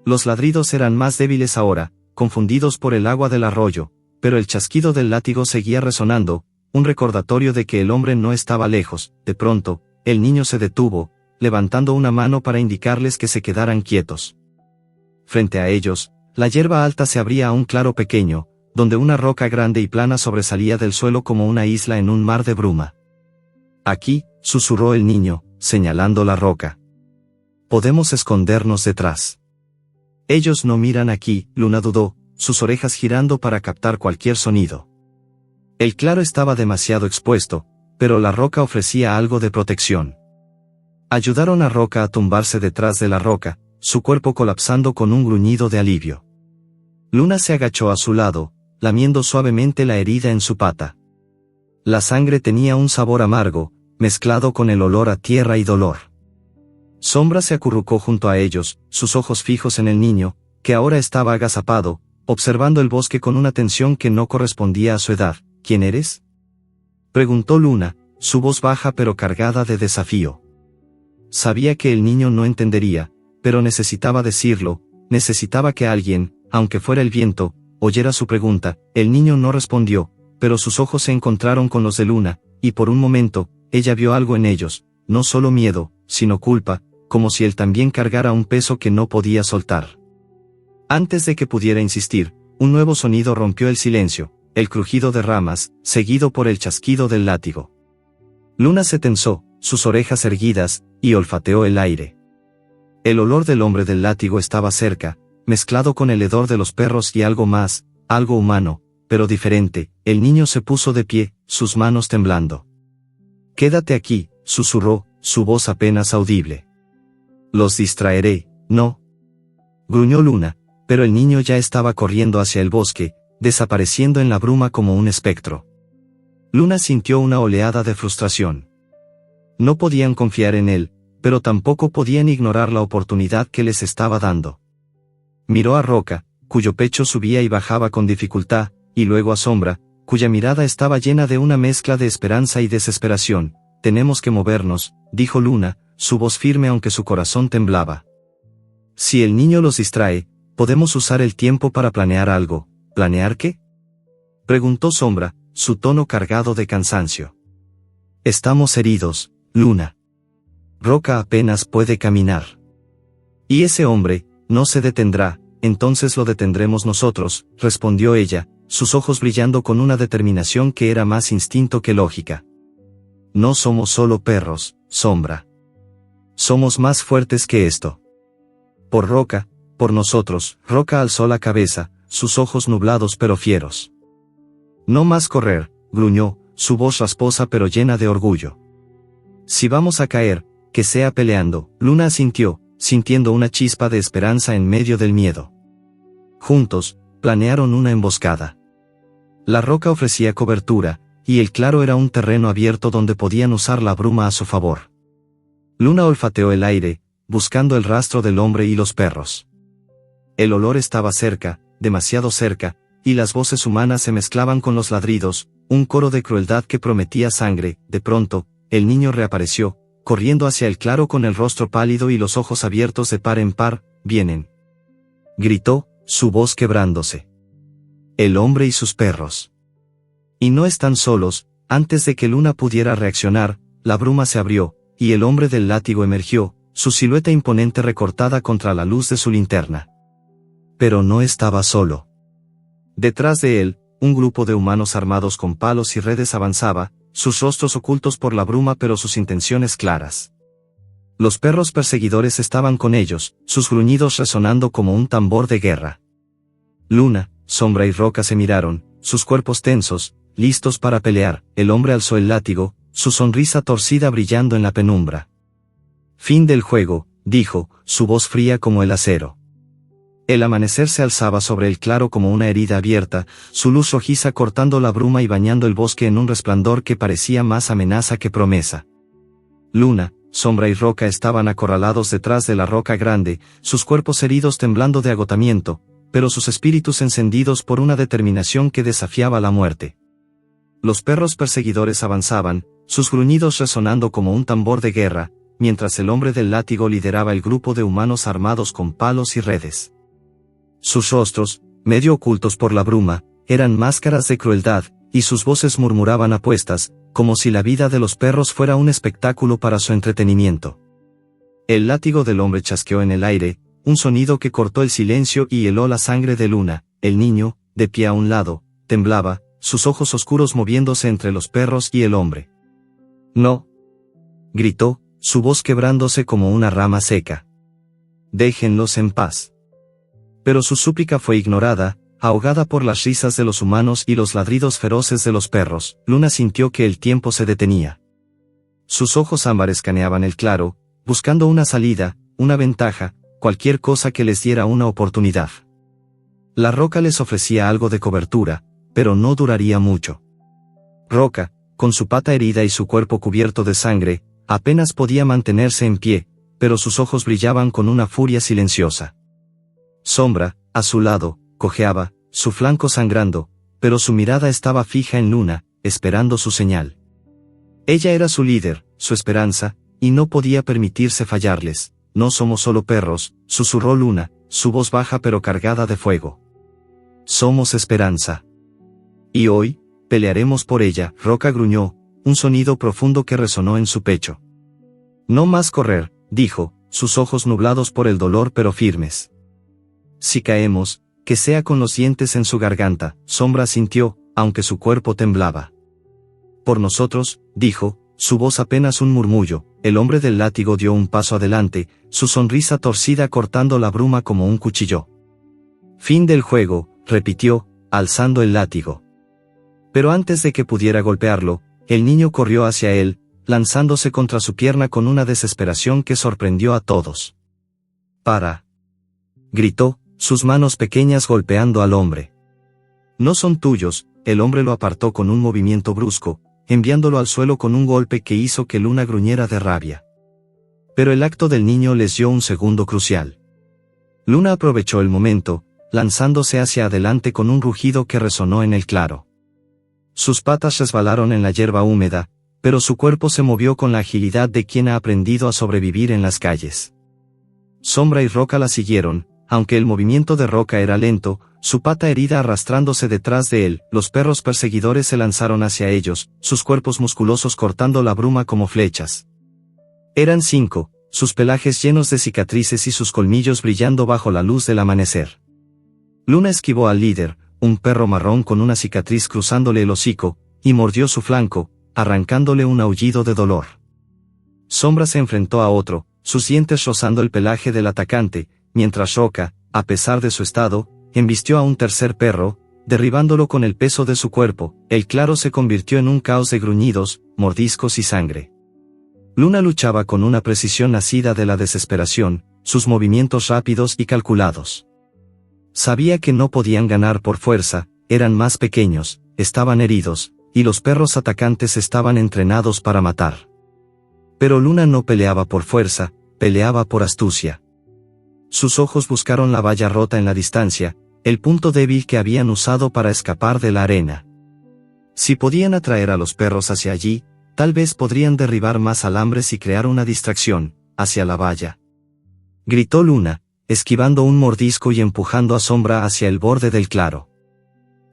Los ladridos eran más débiles ahora, confundidos por el agua del arroyo, pero el chasquido del látigo seguía resonando, un recordatorio de que el hombre no estaba lejos. De pronto, el niño se detuvo, levantando una mano para indicarles que se quedaran quietos. Frente a ellos, la hierba alta se abría a un claro pequeño, donde una roca grande y plana sobresalía del suelo como una isla en un mar de bruma. «Aquí», susurró el niño, señalando la roca. podemos escondernos detrás. Ellos no miran aquí, Luna dudó, sus orejas girando para captar cualquier sonido. El claro estaba demasiado expuesto, pero la roca ofrecía algo de protección. Ayudaron a Roca a tumbarse detrás de la roca, su cuerpo colapsando con un gruñido de alivio. Luna se agachó a su lado, lamiendo suavemente la herida en su pata. La sangre tenía un sabor amargo, mezclado con el olor a tierra y dolor. Sombra se acurrucó junto a ellos, sus ojos fijos en el niño, que ahora estaba agazapado, observando el bosque con una atención que no correspondía a su edad. ¿Quién eres?, preguntó Luna, su voz baja pero cargada de desafío. Sabía que el niño no entendería, pero necesitaba decirlo, necesitaba que alguien, aunque fuera el viento, oyera su pregunta. El niño no respondió, pero sus ojos se encontraron con los de Luna, y por un momento, ella vio algo en ellos, no solo miedo, sino culpa, como si él también cargara un peso que no podía soltar. Antes de que pudiera insistir, un nuevo sonido rompió el silencio, el crujido de ramas, seguido por el chasquido del látigo. Luna se tensó, sus orejas erguidas, y olfateó el aire. El olor del hombre del látigo estaba cerca, mezclado con el hedor de los perros y algo más, algo humano, pero diferente. El niño se puso de pie, sus manos temblando. «Quédate aquí», susurró, su voz apenas audible. «Los distraeré, ¿no?», gruñó Luna, pero el niño ya estaba corriendo hacia el bosque, desapareciendo en la bruma como un espectro. Luna sintió una oleada de frustración. No podían confiar en él, pero tampoco podían ignorar la oportunidad que les estaba dando. Miró a Roca, cuyo pecho subía y bajaba con dificultad, y luego a Sombra, cuya mirada estaba llena de una mezcla de esperanza y desesperación. «Tenemos que movernos», dijo Luna, su voz firme aunque su corazón temblaba. «Si el niño los distrae, podemos usar el tiempo para planear algo». «¿Planear qué?», preguntó Sombra, su tono cargado de cansancio. «Estamos heridos, Luna. Roca apenas puede caminar. Y ese hombre, no se detendrá, entonces lo detendremos nosotros», respondió ella, sus ojos brillando con una determinación que era más instinto que lógica. «No somos solo perros, Sombra. Somos más fuertes que esto. Por Roca, por nosotros». Roca alzó la cabeza, sus ojos nublados pero fieros. «No más correr», gruñó, su voz rasposa pero llena de orgullo. «Si vamos a caer, que sea peleando». Luna asintió, sintiendo una chispa de esperanza en medio del miedo. Juntos, planearon una emboscada. La roca ofrecía cobertura, y el claro era un terreno abierto donde podían usar la bruma a su favor. Luna olfateó el aire, buscando el rastro del hombre y los perros. El olor estaba cerca, demasiado cerca, y las voces humanas se mezclaban con los ladridos, un coro de crueldad que prometía sangre. De pronto, el niño reapareció, corriendo hacia el claro con el rostro pálido y los ojos abiertos de par en par. «Vienen», gritó, su voz quebrándose. «El hombre y sus perros. Y no están solos». Antes de que Luna pudiera reaccionar, la bruma se abrió, y el hombre del látigo emergió, su silueta imponente recortada contra la luz de su linterna. Pero no estaba solo. Detrás de él, un grupo de humanos armados con palos y redes avanzaba, sus rostros ocultos por la bruma pero sus intenciones claras. Los perros perseguidores estaban con ellos, sus gruñidos resonando como un tambor de guerra. Luna, Sombra y Roca se miraron, sus cuerpos tensos, listos para pelear. El hombre alzó el látigo, su sonrisa torcida brillando en la penumbra. «Fin del juego», dijo, su voz fría como el acero. El amanecer se alzaba sobre el claro como una herida abierta, su luz rojiza cortando la bruma y bañando el bosque en un resplandor que parecía más amenaza que promesa. Luna, Sombra y Roca estaban acorralados detrás de la roca grande, sus cuerpos heridos temblando de agotamiento, pero sus espíritus encendidos por una determinación que desafiaba la muerte. Los perros perseguidores avanzaban, sus gruñidos resonando como un tambor de guerra, mientras el hombre del látigo lideraba el grupo de humanos armados con palos y redes. Sus rostros, medio ocultos por la bruma, eran máscaras de crueldad, y sus voces murmuraban apuestas, como si la vida de los perros fuera un espectáculo para su entretenimiento. El látigo del hombre chasqueó en el aire, un sonido que cortó el silencio y heló la sangre de Luna. El niño, de pie a un lado, temblaba, sus ojos oscuros moviéndose entre los perros y el hombre. «No», gritó, su voz quebrándose como una rama seca. Déjenlos en paz. Pero su súplica fue ignorada, ahogada por las risas de los humanos y los ladridos feroces de los perros. Luna sintió que el tiempo se detenía. Sus ojos ámbar escaneaban el claro, buscando una salida, una ventaja, cualquier cosa que les diera una oportunidad. La roca les ofrecía algo de cobertura, pero no duraría mucho. Roca, con su pata herida y su cuerpo cubierto de sangre, apenas podía mantenerse en pie, pero sus ojos brillaban con una furia silenciosa. Sombra, a su lado, cojeaba, su flanco sangrando, pero su mirada estaba fija en Luna, esperando su señal. Ella era su líder, su esperanza, y no podía permitirse fallarles. No somos solo perros, susurró Luna, su voz baja pero cargada de fuego. Somos esperanza. Y hoy, pelearemos por ella. Roca gruñó, un sonido profundo que resonó en su pecho. No más correr, dijo, sus ojos nublados por el dolor pero firmes. Si caemos, que sea con los dientes en su garganta. Sombra sintió, aunque su cuerpo temblaba. Por nosotros, dijo, su voz apenas un murmullo. El hombre del látigo dio un paso adelante, su sonrisa torcida cortando la bruma como un cuchillo. Fin del juego, repitió, alzando el látigo. Pero antes de que pudiera golpearlo, el niño corrió hacia él, lanzándose contra su pierna con una desesperación que sorprendió a todos. ¡Para! Gritó, sus manos pequeñas golpeando al hombre. No son tuyos. El hombre lo apartó con un movimiento brusco, enviándolo al suelo con un golpe que hizo que Luna gruñera de rabia. Pero el acto del niño les dio un segundo crucial. Luna aprovechó el momento, lanzándose hacia adelante con un rugido que resonó en el claro. Sus patas resbalaron en la hierba húmeda, pero su cuerpo se movió con la agilidad de quien ha aprendido a sobrevivir en las calles. Sombra y Roca la siguieron, aunque el movimiento de Roca era lento, su pata herida arrastrándose detrás de él. Los perros perseguidores se lanzaron hacia ellos, sus cuerpos musculosos cortando la bruma como flechas. Eran 5, sus pelajes llenos de cicatrices y sus colmillos brillando bajo la luz del amanecer. Luna esquivó al líder, un perro marrón con una cicatriz cruzándole el hocico, y mordió su flanco, arrancándole un aullido de dolor. Sombra se enfrentó a otro, sus dientes rozando el pelaje del atacante, mientras Roca, a pesar de su estado, embistió a un tercer perro, derribándolo con el peso de su cuerpo. El claro se convirtió en un caos de gruñidos, mordiscos y sangre. Luna luchaba con una precisión nacida de la desesperación, sus movimientos rápidos y calculados. Sabía que no podían ganar por fuerza, eran más pequeños, estaban heridos, y los perros atacantes estaban entrenados para matar. Pero Luna no peleaba por fuerza, peleaba por astucia. Sus ojos buscaron la valla rota en la distancia, el punto débil que habían usado para escapar de la arena. Si podían atraer a los perros hacia allí, tal vez podrían derribar más alambres y crear una distracción, hacia la valla. Gritó Luna, esquivando un mordisco y empujando a Sombra hacia el borde del claro.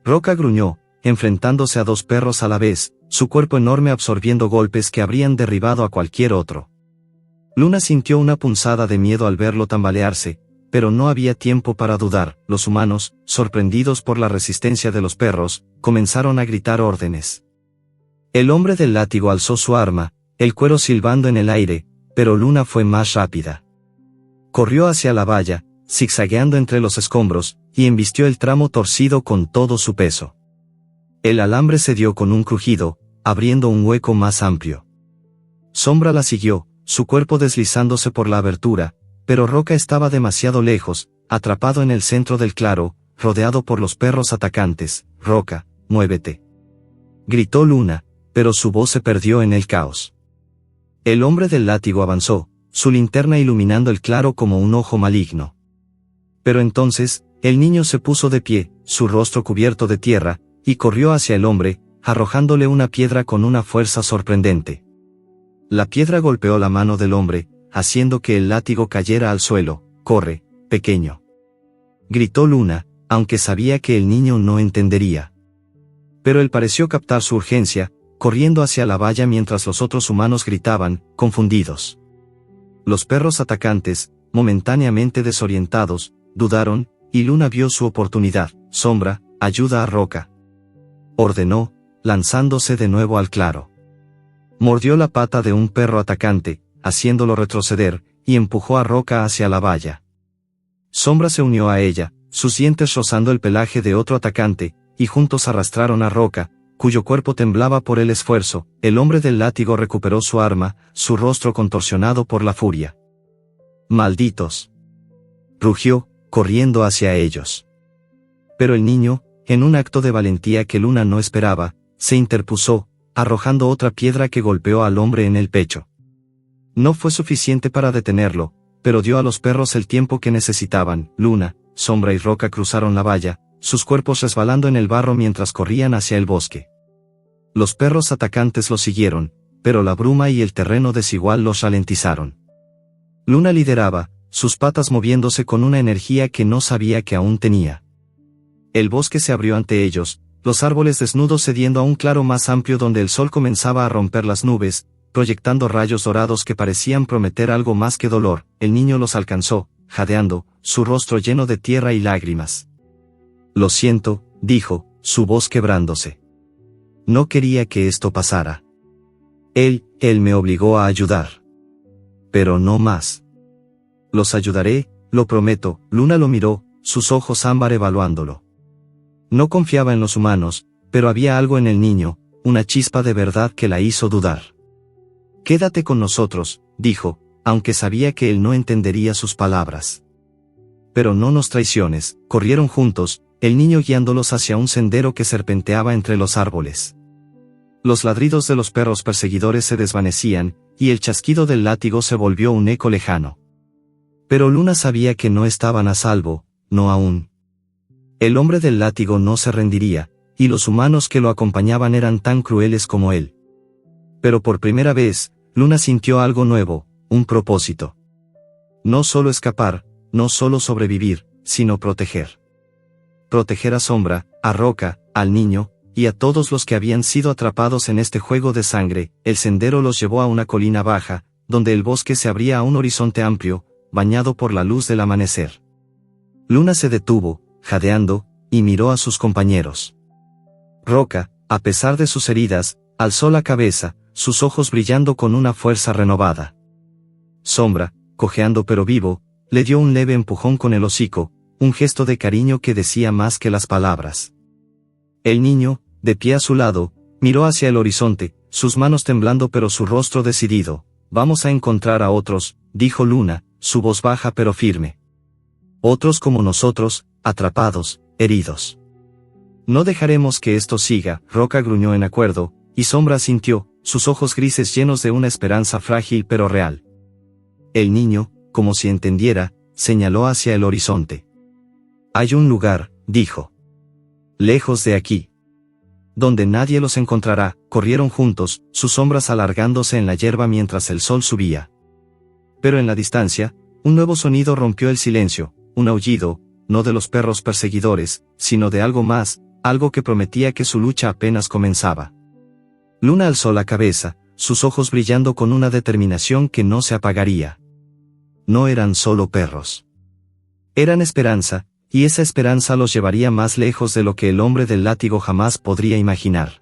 Roca gruñó, enfrentándose a 2 perros a la vez, su cuerpo enorme absorbiendo golpes que habrían derribado a cualquier otro. Luna sintió una punzada de miedo al verlo tambalearse, pero no había tiempo para dudar. Los humanos, sorprendidos por la resistencia de los perros, comenzaron a gritar órdenes. El hombre del látigo alzó su arma, el cuero silbando en el aire, pero Luna fue más rápida. Corrió hacia la valla, zigzagueando entre los escombros, y embistió el tramo torcido con todo su peso. El alambre se dio con un crujido, abriendo un hueco más amplio. Sombra la siguió, su cuerpo deslizándose por la abertura, pero Roca estaba demasiado lejos, atrapado en el centro del claro, rodeado por los perros atacantes. Roca, muévete. Gritó Luna, pero su voz se perdió en el caos. El hombre del látigo avanzó, su linterna iluminando el claro como un ojo maligno. Pero entonces, el niño se puso de pie, su rostro cubierto de tierra, y corrió hacia el hombre, arrojándole una piedra con una fuerza sorprendente. La piedra golpeó la mano del hombre, haciendo que el látigo cayera al suelo. «Corre, pequeño», gritó Luna, aunque sabía que el niño no entendería. Pero él pareció captar su urgencia, corriendo hacia la valla mientras los otros humanos gritaban, confundidos. Los perros atacantes, momentáneamente desorientados, dudaron, y Luna vio su oportunidad. «Sombra, ayuda a Roca», ordenó, lanzándose de nuevo al claro. Mordió la pata de un perro atacante, haciéndolo retroceder, y empujó a Roca hacia la valla. Sombra se unió a ella, sus dientes rozando el pelaje de otro atacante, y juntos arrastraron a Roca, cuyo cuerpo temblaba por el esfuerzo. El hombre del látigo recuperó su arma, su rostro contorsionado por la furia. «¡Malditos!», rugió, corriendo hacia ellos. Pero el niño, en un acto de valentía que Luna no esperaba, se interpuso, arrojando otra piedra que golpeó al hombre en el pecho. No fue suficiente para detenerlo, pero dio a los perros el tiempo que necesitaban. Luna, Sombra y Roca cruzaron la valla, sus cuerpos resbalando en el barro mientras corrían hacia el bosque. Los perros atacantes los siguieron, pero la bruma y el terreno desigual los ralentizaron. Luna lideraba, sus patas moviéndose con una energía que no sabía que aún tenía. El bosque se abrió ante ellos, los árboles desnudos cediendo a un claro más amplio donde el sol comenzaba a romper las nubes, proyectando rayos dorados que parecían prometer algo más que dolor. El niño los alcanzó, jadeando, su rostro lleno de tierra y lágrimas. «Lo siento», dijo, su voz quebrándose. «No quería que esto pasara. Él me obligó a ayudar. Pero no más. Los ayudaré, lo prometo». Luna lo miró, sus ojos ámbar evaluándolo. No confiaba en los humanos, pero había algo en el niño, una chispa de verdad que la hizo dudar. «Quédate con nosotros», dijo, aunque sabía que él no entendería sus palabras. «Pero no nos traiciones». Corrieron juntos, el niño guiándolos hacia un sendero que serpenteaba entre los árboles. Los ladridos de los perros perseguidores se desvanecían, y el chasquido del látigo se volvió un eco lejano. Pero Luna sabía que no estaban a salvo, no aún. El hombre del látigo no se rendiría, y los humanos que lo acompañaban eran tan crueles como él. Pero por primera vez, Luna sintió algo nuevo, un propósito. No solo escapar, no solo sobrevivir, sino proteger. Proteger a Sombra, a Roca, al niño, y a todos los que habían sido atrapados en este juego de sangre. El sendero los llevó a una colina baja, donde el bosque se abría a un horizonte amplio, bañado por la luz del amanecer. Luna se detuvo, jadeando, y miró a sus compañeros. Roca, a pesar de sus heridas, alzó la cabeza, sus ojos brillando con una fuerza renovada. Sombra, cojeando pero vivo, le dio un leve empujón con el hocico, un gesto de cariño que decía más que las palabras. El niño, de pie a su lado, miró hacia el horizonte, sus manos temblando pero su rostro decidido. «Vamos a encontrar a otros», dijo Luna, su voz baja pero firme. «Otros como nosotros, atrapados, heridos. No dejaremos que esto siga». Roca gruñó en acuerdo, y Sombra asintió, sus ojos grises llenos de una esperanza frágil pero real. El niño, como si entendiera, señaló hacia el horizonte. «Hay un lugar», dijo. «Lejos de aquí. Donde nadie los encontrará». Corrieron juntos, sus sombras alargándose en la hierba mientras el sol subía. Pero en la distancia, un nuevo sonido rompió el silencio, un aullido, no de los perros perseguidores, sino de algo más, algo que prometía que su lucha apenas comenzaba. Luna alzó la cabeza, sus ojos brillando con una determinación que no se apagaría. No eran solo perros. Eran esperanza, y esa esperanza los llevaría más lejos de lo que el hombre del látigo jamás podría imaginar.